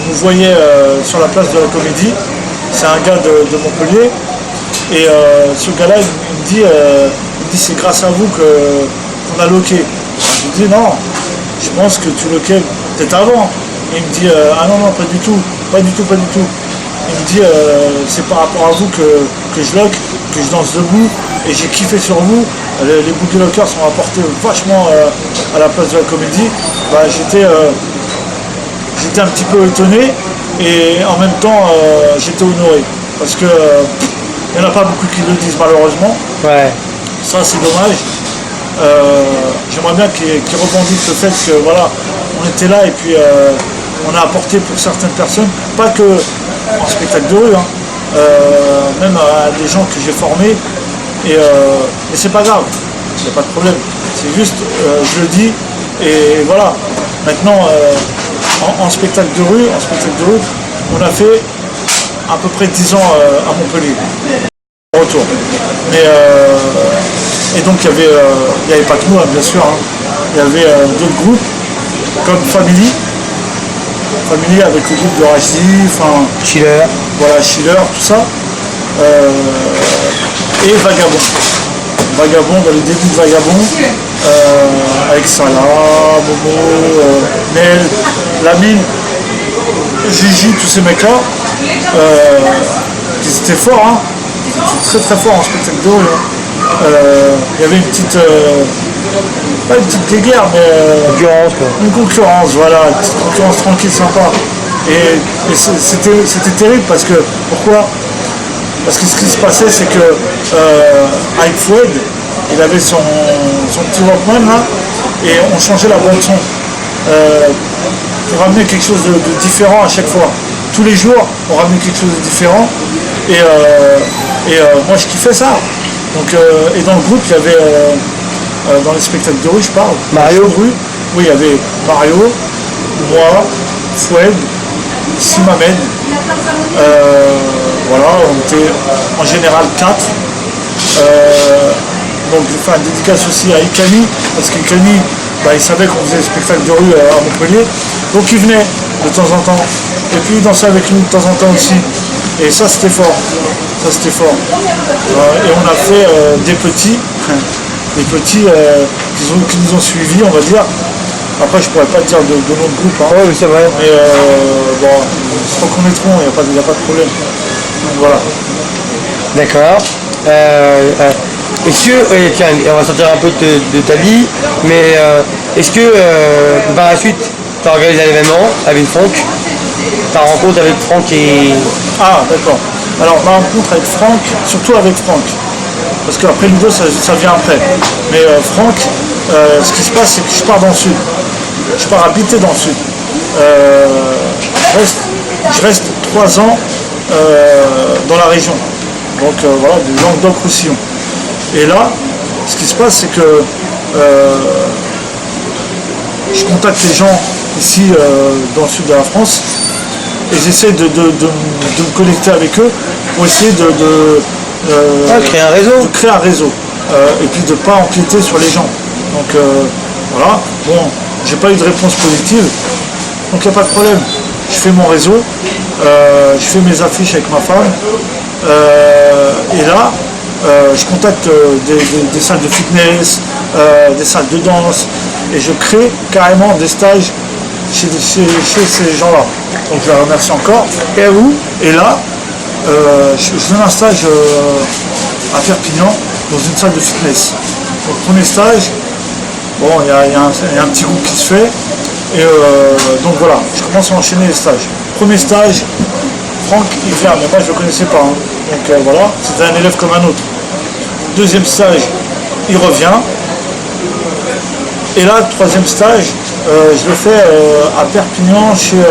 B: nous voyait sur la place de la Comédie. C'est un gars de Montpellier. Et ce gars-là, il me dit c'est grâce à vous qu'on a loqué. Je lui dis non, je pense que tu loquais peut-être avant. Et il me dit ah non, pas du tout. Il me dit c'est par rapport à vous que je loque, que je danse debout. Et j'ai kiffé sur vous. Les Boogie Lockers sont apportés vachement à la place de la Comédie. J'étais un petit peu étonné et en même temps j'étais honoré. Parce que il n'y en a pas beaucoup qui le disent malheureusement.
A: Ouais.
B: Ça c'est dommage. J'aimerais bien qu'ils revendiquent le fait que voilà, on était là et puis on a apporté pour certaines personnes, pas que en spectacle de rue, hein, même à des gens que j'ai formés. Et c'est pas grave, il n'y a pas de problème. C'est juste, je le dis, et voilà. Maintenant, en spectacle de rue, on a fait à peu près 10 ans à Montpellier. Retour. Mais, et donc il n'y avait pas que nous, hein, bien sûr. Hein. Il y avait d'autres groupes, comme Family avec le groupe de Rachid,
A: Schiller.
B: Voilà, Schiller, tout ça. Et Vagabond, dans les débuts de Vagabond, avec Salah, Momo, Nel, Lamine, Gigi, tous ces mecs-là, ils étaient forts, hein. Ils étaient très forts en spectacle de rue. Hein. Il y avait une petite, pas une petite guéguerre, mais
A: Concurrence, quoi.
B: une concurrence, voilà, une petite concurrence tranquille, sympa. Et c'était terrible parce que, pourquoi? Parce que ce qui se passait, c'est que avec Foued, il avait son petit Walkman là, et on changeait la bande son pour ramener quelque chose de différent à chaque fois. Tous les jours, on ramenait quelque chose de différent, et moi je kiffais ça. Donc, et dans le groupe, il y avait, dans les spectacles de rue, je parle,
A: Mario.
B: Rue, oui, il y avait Mario, moi, Foued, Simamed. Voilà, on était en général 4. Donc je vais faire une dédicace aussi à Ikani, parce qu'Ikani, il savait qu'on faisait des spectacles de rue à Montpellier. Donc il venait de temps en temps. Et puis il dansait avec nous de temps en temps aussi. Et ça c'était fort. Et on a fait des petits qui nous ont suivis, on va dire. Après, je pourrais pas te dire de nom de groupe. Hein.
A: Oui, c'est vrai.
B: Mais bon, c'est pas qu'on est trop, il n'y a pas de problème. Donc voilà.
A: D'accord. Est-ce que, tiens, on va sortir un peu de ta vie, mais est-ce que par la suite, tu as organisé un événement avec Franck, ta rencontre avec Franck et...
B: Ah, d'accord. Alors, ma rencontre avec Franck, surtout avec Franck, parce qu'après Ludo, ça vient après. Mais Franck, ce qui se passe, c'est que je pars dans le sud. Je pars habiter dans le sud. Je reste 3 ans dans la région. Donc voilà, du Languedoc-Roussillon. Et là, ce qui se passe, c'est que je contacte les gens ici dans le sud de la France et j'essaie de me connecter avec eux pour essayer de
A: créer un réseau.
B: De créer un réseau. Et puis de ne pas empiéter sur les gens. Donc voilà, bon, j'ai pas eu de réponse positive, donc il n'y a pas de problème. Je fais mon réseau, je fais mes affiches avec ma femme, et là, je contacte des salles de fitness, des salles de danse, et je crée carrément des stages chez ces gens-là. Donc je les remercie encore. Et à vous. Et là, je donne un stage à Perpignan dans une salle de fitness. Donc premier stage, bon, il y a un petit groupe qui se fait. Et donc voilà, je commence à enchaîner les stages. Premier stage, Franck, il vient, mais moi je ne le connaissais pas. Hein. Donc voilà, c'était un élève comme un autre. Deuxième stage, il revient. Et là, troisième stage, je le fais à Perpignan chez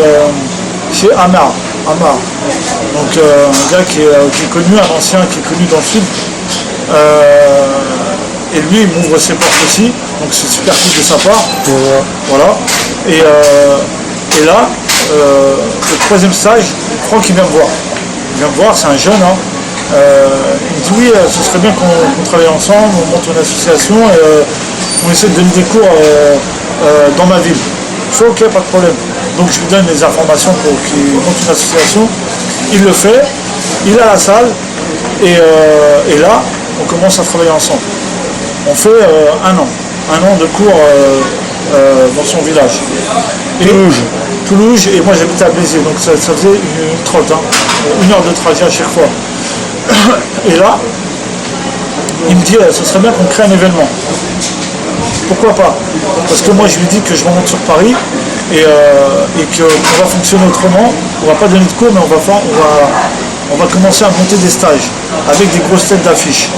B: Amar. Donc un gars qui est connu, un ancien qui est connu dans le sud. Et lui, il m'ouvre ses portes aussi, donc c'est super cool de sa part. Voilà. Et là, le troisième stage, Franck il vient me voir. Il vient me voir, c'est un jeune. Hein. Il me dit oui, ce serait bien qu'on travaille ensemble, on monte une association et on essaie de donner des cours dans ma ville. Je fais ok, pas de problème. Donc je lui donne les informations pour qu'il monte une association. Il le fait, il a la salle et là, on commence à travailler ensemble. On fait un an de cours dans son village. Toulouse, et moi j'habitais à Béziers, donc ça faisait une trotte, hein, 1 heure de trajet à chaque fois. Et là, il me dit, ce serait bien qu'on crée un événement. Pourquoi pas? Parce que moi je lui dis que je remonte sur Paris et qu'on va fonctionner autrement, on va pas donner de cours, mais on va commencer à monter des stages avec des grosses têtes d'affiches.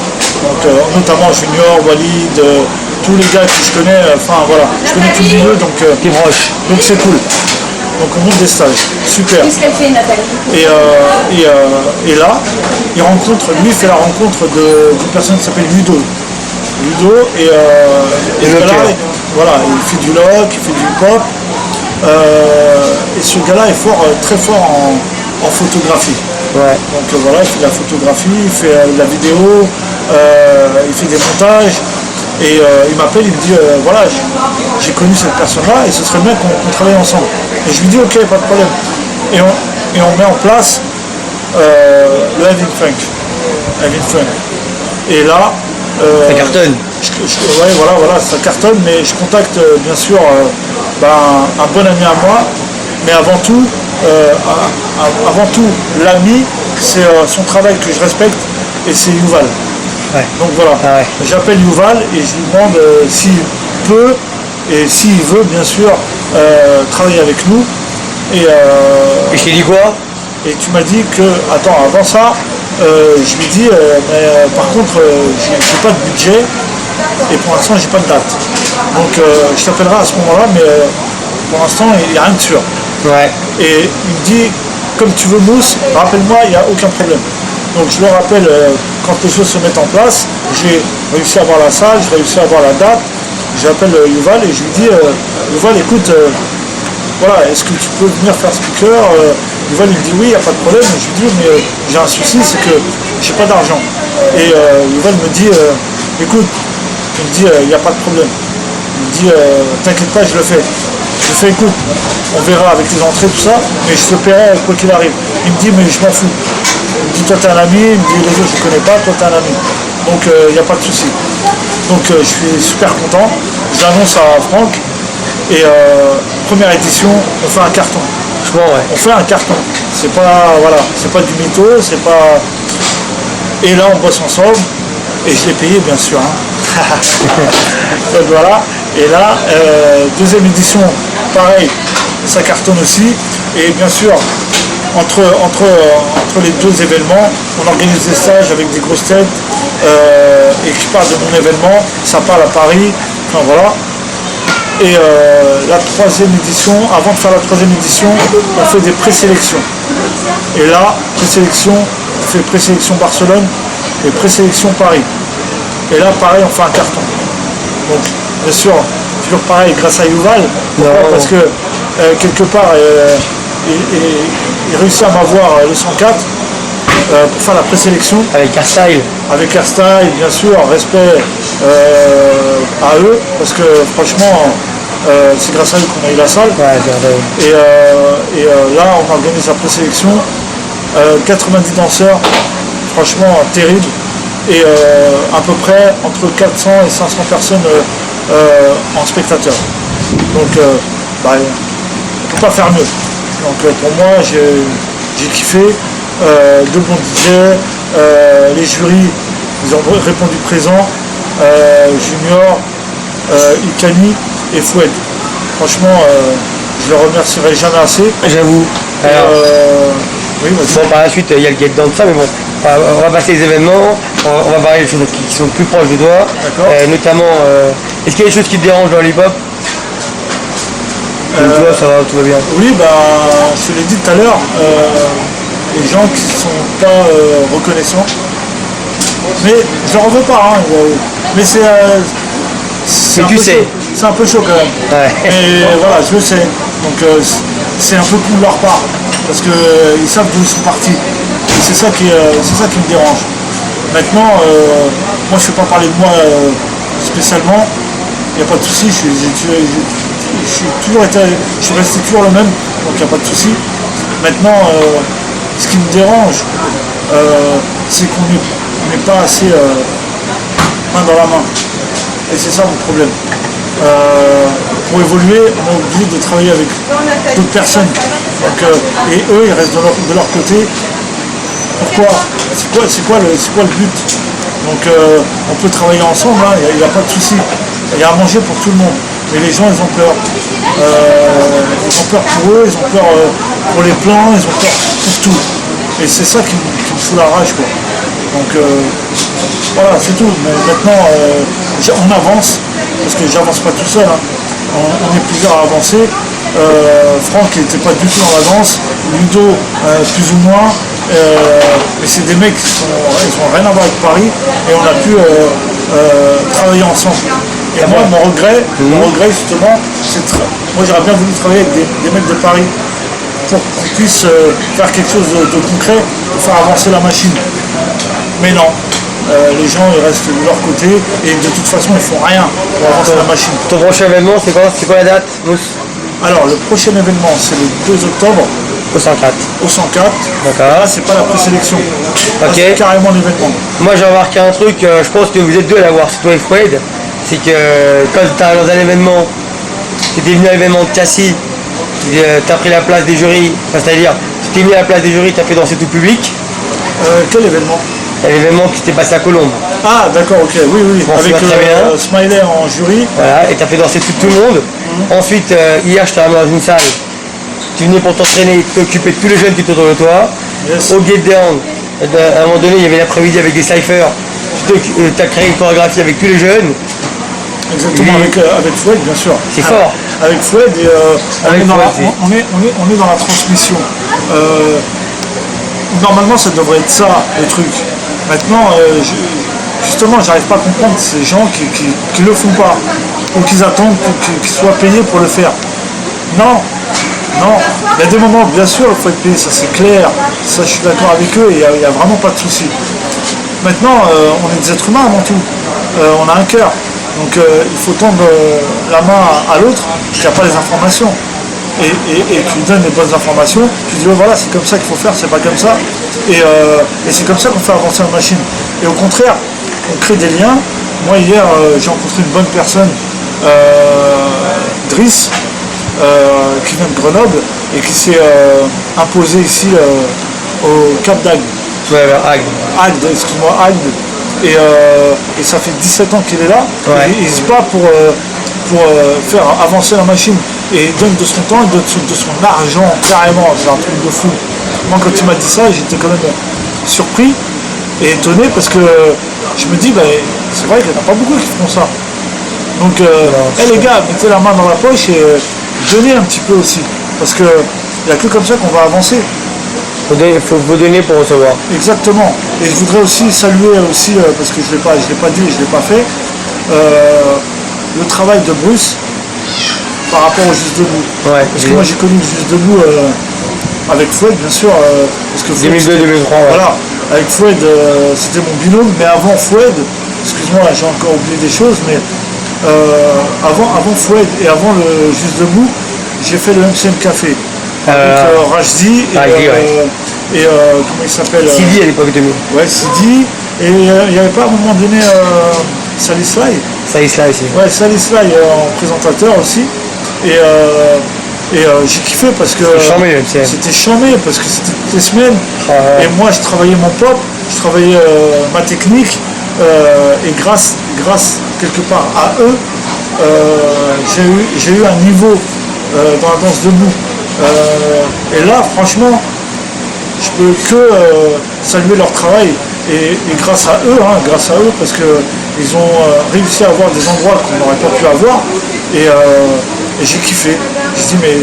B: Donc notamment Junior, Walid, tous les gars que je connais, enfin voilà, je connais tout le milieu, donc
A: Qui broche.
B: donc c'est cool. Donc on monte des stages, super.
C: Qu'est-ce qu'elle fait, Nathalie?
B: Et là, lui fait la rencontre d'une personne qui s'appelle Ludo. Et ce gars-là, voilà, il fait du lock, il fait du pop. Et ce gars-là est très fort en photographie.
A: Ouais.
B: Donc voilà, il fait de la photographie, il fait de la vidéo, il fait des montages. Et il m'appelle, il me dit voilà, j'ai connu cette personne-là et ce serait bien qu'on travaille ensemble. Et je lui dis ok, pas de problème. Et on met en place le Heavy Funk. Et là,
A: ça cartonne.
B: Ouais, voilà, ça cartonne, mais je contacte bien sûr un bon ami à moi, mais avant tout l'ami, c'est son travail que je respecte, et c'est Yuval.
A: Ouais.
B: Donc voilà, J'appelle Yuval et je lui demande s'il peut, et s'il veut bien sûr, travailler avec nous. Et
A: je t'ai dit quoi?
B: Et tu m'as dit que, attends, avant ça, je lui dis, mais par contre, j'ai pas de budget et pour l'instant, j'ai pas de date. Donc, je t'appellerai à ce moment-là, mais pour l'instant, il n'y a rien de sûr.
A: Ouais.
B: Et il me dit, comme tu veux, Mousse, rappelle-moi, il n'y a aucun problème. Donc, je le rappelle quand les choses se mettent en place. J'ai réussi à avoir la salle, j'ai réussi à avoir la date. J'appelle Yuval et je lui dis, Yuval, écoute, voilà, est-ce que tu peux venir faire speaker? Yuval il me dit oui, il n'y a pas de problème. Je lui dis mais j'ai un souci, c'est que j'ai pas d'argent. Et Yuval me dit écoute, il me dit il n'y a pas de problème. Il me dit t'inquiète pas, je le fais. Je lui fais écoute, on verra avec les entrées, tout ça, mais je te paierai quoi qu'il arrive. Il me dit mais je m'en fous. Il me dit toi t'es un ami, il me dit les autres je connais pas, toi t'es un ami. Donc il n'y a pas de souci. Donc je suis super content. J'annonce à Franck. Et première édition, on fait un carton.
A: Ouais.
B: On fait un carton. C'est pas du mytho, c'est pas. Et là on bosse ensemble. Et je l'ai payé bien sûr. Hein. Donc voilà. Et là, deuxième édition, pareil, ça cartonne aussi. Et bien sûr, entre les deux événements, on organise des stages avec des grosses têtes. Et qui parlent de mon événement, ça parle à Paris. Enfin voilà. Et la troisième édition, avant de faire la troisième édition, on fait des présélections. Et là, on fait présélection Barcelone et présélection Paris. Et là, pareil, on fait un carton. Donc, bien sûr, toujours pareil, grâce à Yuval. Parce que, quelque part, il réussit à m'avoir le 104 pour faire la présélection.
A: Avec Airstyle.
B: Avec Airstyle, bien sûr, respect à eux, parce que franchement, c'est grâce à eux qu'on a eu la salle.
A: Ouais,
B: et là, on organise la présélection, 90 danseurs, franchement terrible, et à peu près entre 400 et 500 personnes en spectateurs. Donc, on ne peut pas faire mieux. Donc pour moi, j'ai kiffé. De bons DJ, les jurys, ils ont répondu présent, Junior, Ikani et Foued. Franchement, je le remercierai jamais assez.
A: J'avoue.
B: Oui,
A: bon, par la suite, il y a le get-down de ça, mais bon, on va passer les événements, on va parler des choses qui sont plus proches de toi. Notamment, est-ce qu'il y a des choses qui te dérangent dans l'hip-hop? Toi, ça va, tout va bien.
B: Oui, je te l'ai dit tout à l'heure. Les gens qui ne sont pas reconnaissants. Mais je n'en veux pas, hein, mais c'est un peu chaud quand même.
A: Ouais.
B: Mais voilà, je le sais. Donc c'est un peu cool de leur part. Parce qu'ils savent d'où ils sont partis. Et c'est ça qui me dérange. Maintenant, moi je ne fais pas parler de moi spécialement. Il n'y a pas de souci, je suis resté toujours le même, donc il n'y a pas de souci. Maintenant, ce qui me dérange, c'est qu'on n'est pas assez main dans la main. Et c'est ça mon problème. Pour évoluer, on est obligé de travailler avec d'autres personnes. Donc, et eux, ils restent de leur côté. Pourquoi? C'est quoi le but? Donc on peut travailler ensemble, hein, il n'y a pas de souci. Il y a à manger pour tout le monde. Mais les gens, ils ont peur. Ils ont peur pour eux, ils ont peur pour les plans, ils ont peur pour tout. Et c'est ça qui me fout la rage, quoi. Donc voilà, c'est tout. Mais maintenant, on avance, parce que j'avance pas tout seul. Hein. On est plusieurs à avancer. Franck il n'était pas du tout dans la danse, Ludo plus ou moins, mais c'est des mecs qui ont rien à voir avec Paris et on a pu travailler ensemble. Et moi mon regret justement, moi j'aurais bien voulu travailler avec des mecs de Paris pour qu'on puisse faire quelque chose de concret pour faire avancer la machine. Mais non. Les gens ils restent de leur côté et de toute façon ils font rien pour avancer la machine.
A: Ton prochain événement c'est quoi la date, Mousse?
B: Alors le prochain événement c'est le 2 octobre
A: au 104.
B: Au 104.
A: D'accord.
B: Là c'est pas la présélection.
A: Ok.
B: C'est carrément l'événement.
A: Moi j'ai remarqué un truc, je pense que vous êtes deux à l'avoir, c'est toi et Foued, c'est que quand tu es dans un événement, tu étais venu à l'événement de Cassie, tu as pris la place des jurys, enfin, c'est-à-dire tu t'es mis à la place des jurys, tu as fait danser tout public.
B: Quel événement?
A: L'événement qui s'était passé à Colombes.
B: Ah d'accord, ok, oui.
A: Avec
B: Smiley en jury.
A: Voilà, et tu as fait danser tout le monde. Ensuite, hier je t'ai ramené dans une salle. Tu venais pour t'entraîner, t'occuper de tous les jeunes qui étaient autour de toi.
B: Yes.
A: Au Get Down, à un moment donné, il y avait l'après-midi avec des cyphers. Tu as créé une chorégraphie avec tous les jeunes.
B: Exactement, avec Foued, bien sûr.
A: C'est fort.
B: Avec Foued, et on est dans la transmission. Normalement, ça devrait être ça, le truc. Maintenant, justement, j'arrive pas à comprendre ces gens qui le font pas, ou qu'ils attendent qu'ils soient payés pour le faire. Non, il y a des moments, bien sûr, il faut être payé, ça c'est clair, ça je suis d'accord avec eux, et il n'y a vraiment pas de souci. Maintenant, on est des êtres humains avant tout, on a un cœur, donc il faut tendre la main à l'autre qui n'a pas les informations. Et tu lui donnes les bonnes informations, tu dis voilà c'est comme ça qu'il faut faire, c'est pas comme ça, et c'est comme ça qu'on fait avancer la machine. Et au contraire, on crée des liens. Moi hier j'ai rencontré une bonne personne, Driss, qui vient de Grenoble et qui s'est imposé ici au Cap d'Agde.
A: Ouais,
B: Agde, excuse-moi, Agde. Et ça fait 17 ans qu'il est là,
A: ouais.
B: Il se bat pour faire avancer la machine. Et il donne de son temps, il donne de son argent, carrément, c'est un truc de fou. Moi quand tu m'as dit ça, j'étais quand même surpris et étonné parce que je me dis, c'est vrai qu'il n'y en a pas beaucoup qui font ça. Donc, les gars, mettez la main dans la poche et donnez un petit peu aussi. Parce qu'il n'y a que comme ça qu'on va avancer.
A: Il faut donner pour recevoir.
B: Exactement. Et je voudrais aussi saluer aussi, parce que je ne l'ai pas dit, je ne l'ai pas fait, le travail de Bruce par rapport au Juste Debout.
A: Ouais,
B: parce que moi j'ai connu le Juste Debout avec Foued, bien sûr. Parce que
A: 2002-2003.
B: Voilà, avec Foued, c'était mon binôme, mais avant Foued, excuse-moi, j'ai encore oublié des choses, mais avant Foued et avant le Juste Debout, j'ai fait le MCM Café. Avec Rajdi et comment il s'appelle
A: Sidi à l'époque 2000.
B: Ouais, Sidi. Et il n'y avait pas à un moment donné Sally Sly.
A: Sally Sly aussi.
B: Ouais, Sally Sly en présentateur aussi. Et j'ai kiffé parce que c'était charmé parce que c'était toutes les semaines. Et moi je travaillais mon pop, je travaillais ma technique et grâce quelque part à eux, j'ai eu un niveau dans la danse debout. Et là franchement je peux que saluer leur travail et grâce à eux parce qu'ils ont réussi à avoir des endroits qu'on n'aurait pas pu avoir et j'ai kiffé. Je dis mais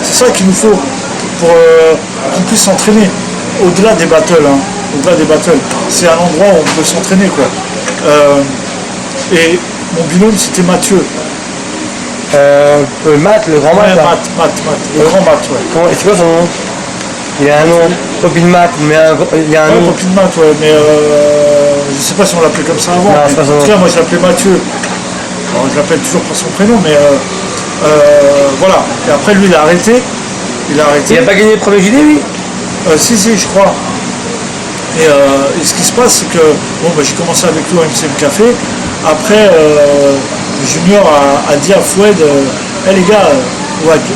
B: c'est ça qu'il nous faut pour qu'on puisse s'entraîner au-delà des battles, au-delà des battles. C'est un endroit où on peut s'entraîner quoi. Et mon binôme c'était Mathieu.
A: Matt, le grand Matt.
B: Ouais, Matt, le grand Matt, ouais.
A: C'est quoi son nom? Il a un nom, Popine Matt, mais il a un nom.
B: Popine Matt, ouais, mais je sais pas si on l'appelait comme ça avant. Non, en tout cas, moi je l'appelais Mathieu. Alors, je l'appelle toujours par son prénom, mais voilà. Et après, lui, il a arrêté. Il
A: a pas gagné le premier JD, lui?
B: Si, je crois. Et ce qui se passe, c'est que j'ai commencé avec lui au MCM Café. Après, Junior a dit à Foued, les gars,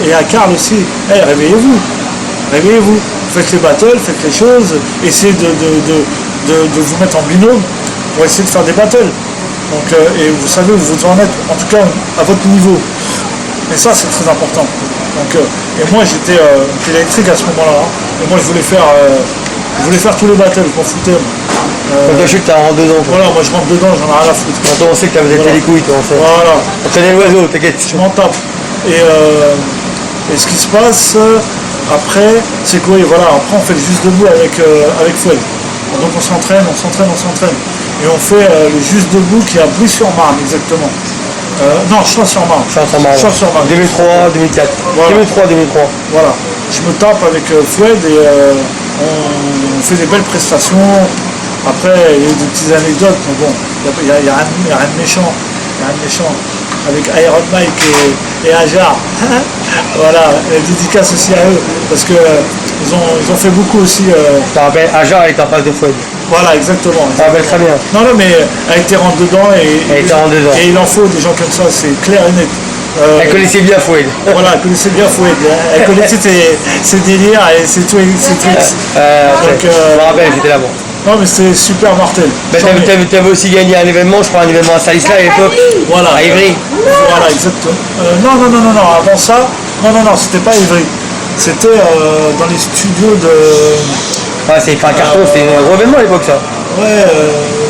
B: et à Karl aussi, réveillez-vous, faites les battles, faites les choses, essayez de vous mettre en binôme pour essayer de faire des battles. Donc, et vous savez où vous en êtes, en tout cas à votre niveau. Et ça, c'est très important. Donc, et moi, j'étais électrique à ce moment-là. Et moi, je voulais faire tous les battles, je m'en foutais.
A: Quand toi, je sais que tu rentres dedans. Quoi.
B: Voilà, moi je rentre dedans, j'en ai rien à foutre.
A: Quand on sait que tu as les couilles, toi, on sait.
B: Voilà.
A: On connaît l'oiseau, t'inquiète.
B: Je m'en tape. Et ce qui se passe après, c'est que oui, voilà, après on fait le juste debout avec Fouad. Donc on s'entraîne. Et on fait le juste debout qui est à Brie-sur-Marne exactement. Non, Champs-sur-Marne.
A: Champs-sur-Marne. 2003, 2004.
B: Voilà.
A: 2003.
B: Voilà. Je me tape avec Fouad et on fait des belles prestations. Après, il y a eu des petites anecdotes, mais bon, il n'y a rien de méchant. Avec Iron Mike et Ajar. Voilà, dédicace aussi à eux, parce que ils ont fait beaucoup aussi.
A: Tu te rappelles, Ajar était en face de Fouad.
B: Voilà, exactement.
A: Tu te rappelles très bien.
B: Non, mais elle était rentre dedans et il en faut des gens comme ça, c'est clair et net.
A: Elle connaissait bien Fouad.
B: Voilà, elle connaissait bien Fouad. Elle connaissait ses délires et ses tricks.
A: Donc, je me rappelle, j'étais là-bas.
B: Non, mais c'était super mortel.
A: T'avais aussi gagné un événement, je crois, un événement à Salisla à l'époque.
B: Voilà.
A: À Ivry.
B: Voilà, exactement. Non, avant ça, non, c'était pas Ivry. C'était dans les studios de.
A: Ouais, c'est pas un carton, c'était un gros événement à l'époque, ça.
B: Ouais,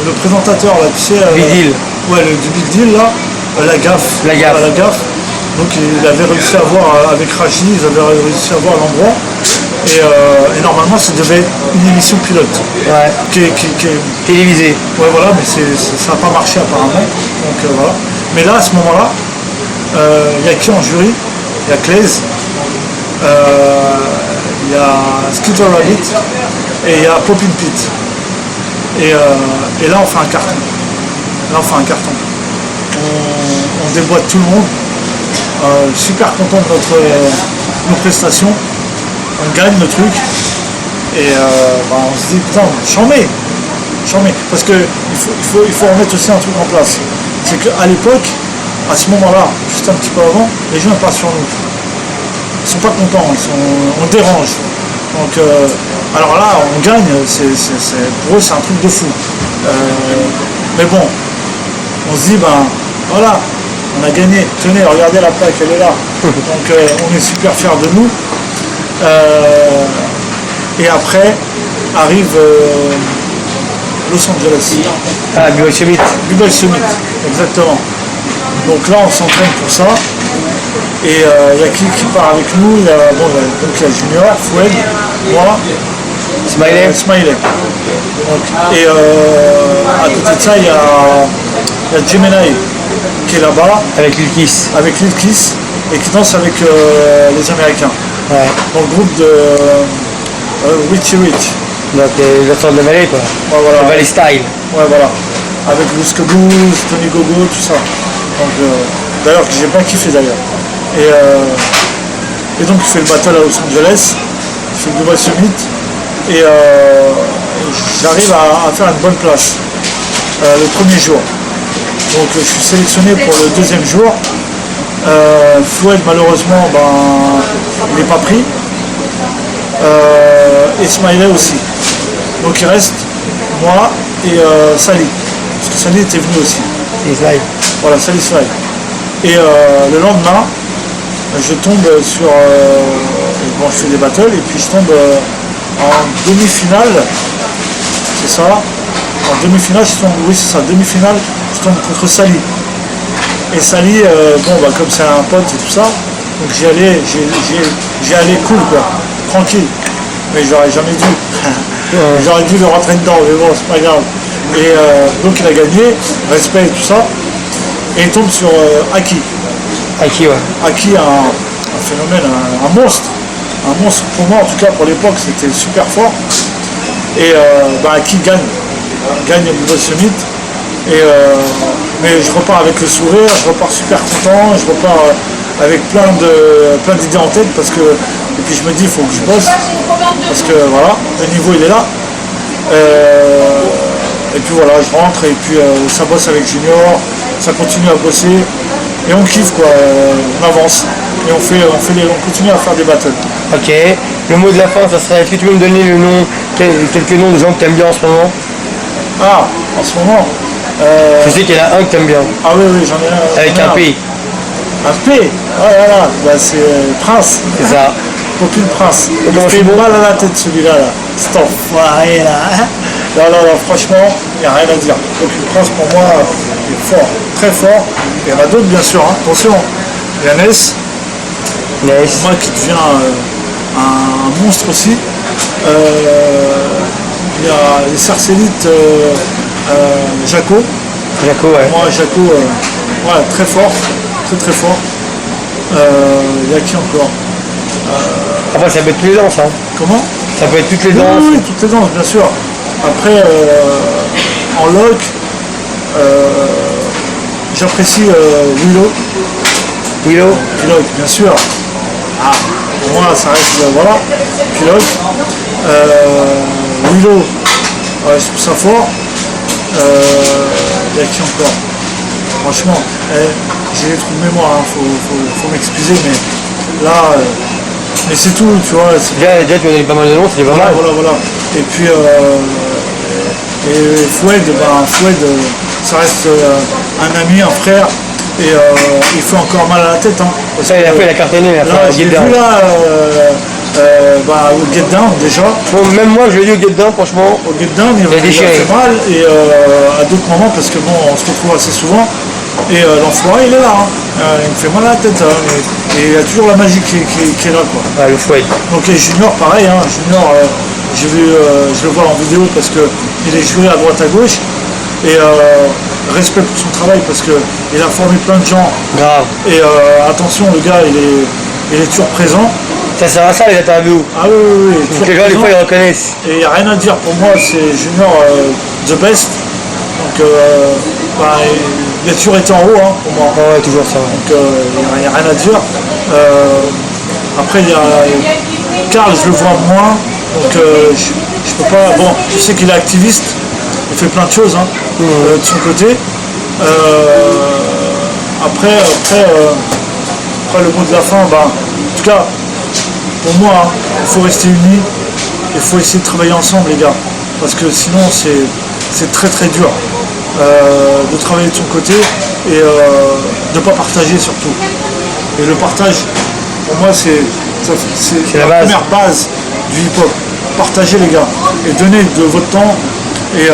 B: le présentateur, là, tu sais.
A: Big Deal.
B: Ouais, du Big Deal, là. La gaffe.
A: La gaffe.
B: Donc il avait réussi à voir avec Rachi, ils avaient réussi à voir l'endroit. Et normalement, ça devait être une émission pilote.
A: Ouais. Télévisée.
B: Ouais, voilà, mais ça n'a pas marché apparemment. Donc voilà. Mais là, à ce moment-là, il y a qui en jury? Il y a Claise, il y a Skeeter Rabbit et il y a Poppin' Pete. Et là, on fait un carton. On déboîte tout le monde. Super content de nos prestations. On gagne le truc. Et on se dit, putain, j'en mets. Parce qu'il faut remettre aussi un truc en place. C'est qu'à l'époque, à ce moment-là, juste un petit peu avant, les gens passent sur nous. Ils sont pas contents, on dérange. Donc, alors là, on gagne, pour eux, c'est un truc de fou. Mais bon, on se dit, voilà, on a gagné. Tenez, regardez la plaque, elle est là. Donc, on est super fiers de nous. Et après, arrive Los Angeles.
A: Ah, Bubble Summit.
B: Bubble Summit, exactement. Donc là, on s'entraîne pour ça. Et il y a qui part avec nous? Il y a Junior, Fouad, moi, Smiley. Donc, et à côté de ça, il y a Gemini qui est là-bas.
A: Avec Lil Kiss.
B: Et qui danse avec les Américains.
A: Ouais.
B: Donc groupe de Richie Rich.
A: Donc les autres de Valley, quoi.
B: Ouais, voilà.
A: Le Valley Style.
B: Ouais, voilà. Avec Lusco Blues, Tony Gogo, tout ça. Donc, d'ailleurs, que j'ai bien kiffé d'ailleurs. Et donc, il fait le battle à Los Angeles, il fait le Dubai Summit, et j'arrive à faire une bonne place le premier jour. Donc, je suis sélectionné pour le deuxième jour. Fouad, malheureusement, il n'est pas pris. Et Smiley aussi. Donc, il reste moi et Sally. Parce que Sally était venu aussi. Voilà, Sally Slide. Et le lendemain, je tombe sur... je fais des battles et puis je tombe en demi-finale. C'est ça. En demi-finale, demi-finale, je tombe contre Sally. Et Sally, comme c'est un pote et tout ça, donc j'y allé cool, quoi, tranquille. Mais j'aurais jamais dû. J'aurais dû le rentrer dedans, mais bon, c'est pas grave. Et donc il a gagné, respect et tout ça. Et il tombe sur Aki.
A: Aki, ouais.
B: Aki, un phénomène, un monstre. Un monstre pour moi, en tout cas pour l'époque, c'était super fort. Et Aki gagne le Bubble Summit. Mais je repars avec le sourire, je repars super content, je repars avec plein d'idées en tête et puis je me dis il faut que je bosse parce que voilà, le niveau il est là. Et puis voilà, je rentre et puis ça bosse avec Junior, ça continue à bosser et on kiffe quoi, on avance et on continue à faire des battles.
A: Ok, le mot de la fin ça serait, est-ce que tu peux me donner quelques noms de gens que tu aimes bien en ce moment?
B: Ah, en ce moment
A: je sais qu'il y en a un que tu aimes bien.
B: Ah oui, j'en ai un.
A: Avec un P.
B: Un P. Voilà, c'est Prince.
A: C'est ça.
B: Poppin' Prince. Il fait mal à la tête celui-là. C'est enfoiré là. Non, franchement, il n'y a rien à dire. Poppin' Prince pour moi, il est fort, très fort. Il y en a d'autres bien sûr, hein. Attention. Il y a Ness.
A: Nice.
B: Moi qui devient un monstre aussi. Il y a les Sarcélites, Jaco.
A: Jaco, ouais.
B: Moi, Jaco, voilà, très fort, très fort. Il y a qui encore?
A: Après, ça peut être toutes les danses, hein.
B: Comment?
A: Ça peut être toutes les
B: Oui,
A: danses.
B: oui, toutes les danses, bien sûr. Après, en loc, j'apprécie Willow.
A: Willow.
B: Pilote, bien sûr. Ah, pour moi, ça reste, voilà, Pilote. Willow, ouais, je trouve ça fort. Il y a qui encore? Franchement, j'ai des trous de mémoire, hein, faut m'excuser, mais là, mais c'est tout, tu vois.
A: Déjà, tu m'as donné pas mal de noms, c'était pas mal.
B: Voilà. Et puis, Foued, ça reste un ami, un frère, et il fait encore mal à la tête. Hein, parce
A: Ça, il a cartonné, il a
B: là,
A: fait un
B: je
A: Get
B: l'ai
A: Down.
B: vu là, au Get Down déjà.
A: Bon, même moi, je l'ai vu au Get Down, franchement.
B: Au Get Down, il a
A: déchiré.
B: fait mal, et à d'autres moments, parce que bon, on se retrouve assez souvent. Et l'enfoiré, il est là. Hein. Il me fait mal à la tête. Hein, et il y a toujours la magie qui est là, quoi.
A: Ah, le Fouet.
B: Donc les juniors, pareil, hein, junior, je le vois en vidéo parce qu'il est juré à droite à gauche. Et respect pour son travail parce qu'il a formé plein de gens.
A: Grave.
B: Et attention, le gars, il est toujours présent.
A: Ça sert à ça, les interviews.
B: Ah oui.
A: Donc les gens, des fois, ils reconnaissent.
B: Et il n'y a rien à dire pour moi, c'est junior the best. Donc il a toujours été en haut, hein, pour moi.
A: Ah ouais, toujours ça.
B: Donc il n'y a rien à dire. Après, il y a Karl, je le vois moins. Donc je peux pas. Bon, je sais qu'il est activiste. Il fait plein de choses, hein, de son côté. Après, le mot de la fin, en tout cas, pour moi, il faut rester unis. Il faut essayer de travailler ensemble, les gars. Parce que sinon, c'est très très dur de travailler de son côté et de ne pas partager surtout. Et le partage, pour moi, c'est la première base du hip-hop. Partagez, les gars, et donnez de votre temps et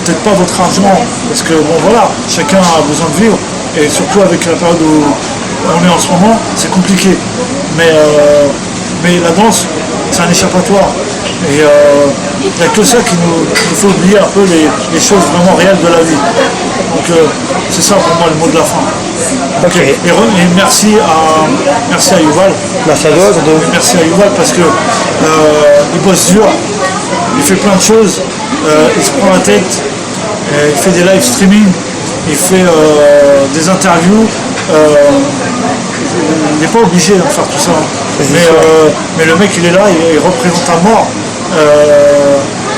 B: peut-être pas votre argent, parce que bon voilà, chacun a besoin de vivre, et surtout avec la période où on est en ce moment, c'est compliqué. Mais la danse, c'est un échappatoire. Et il n'y a que ça qui nous fait oublier un peu les choses vraiment réelles de la vie. Donc c'est ça pour moi le mot de la fin.
A: Ok.
B: Et merci à Yuval.
A: Merci à toi, surtout.
B: Merci à Yuval parce que il bosse dur, il fait plein de choses, il se prend la tête, il fait des live streaming, il fait des interviews. Il n'est pas obligé de faire tout ça. Hein. Mais le mec il est là, il représente à mort.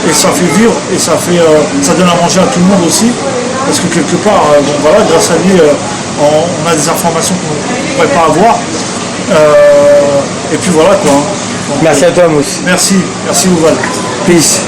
B: Et ça fait vivre et ça donne à manger à tout le monde aussi. Parce que quelque part, voilà, grâce à lui, on a des informations qu'on ne pourrait pas avoir. Et puis voilà quoi. Hein. Donc,
A: Merci à toi, Mousse.
B: Merci Ouval.
A: Peace.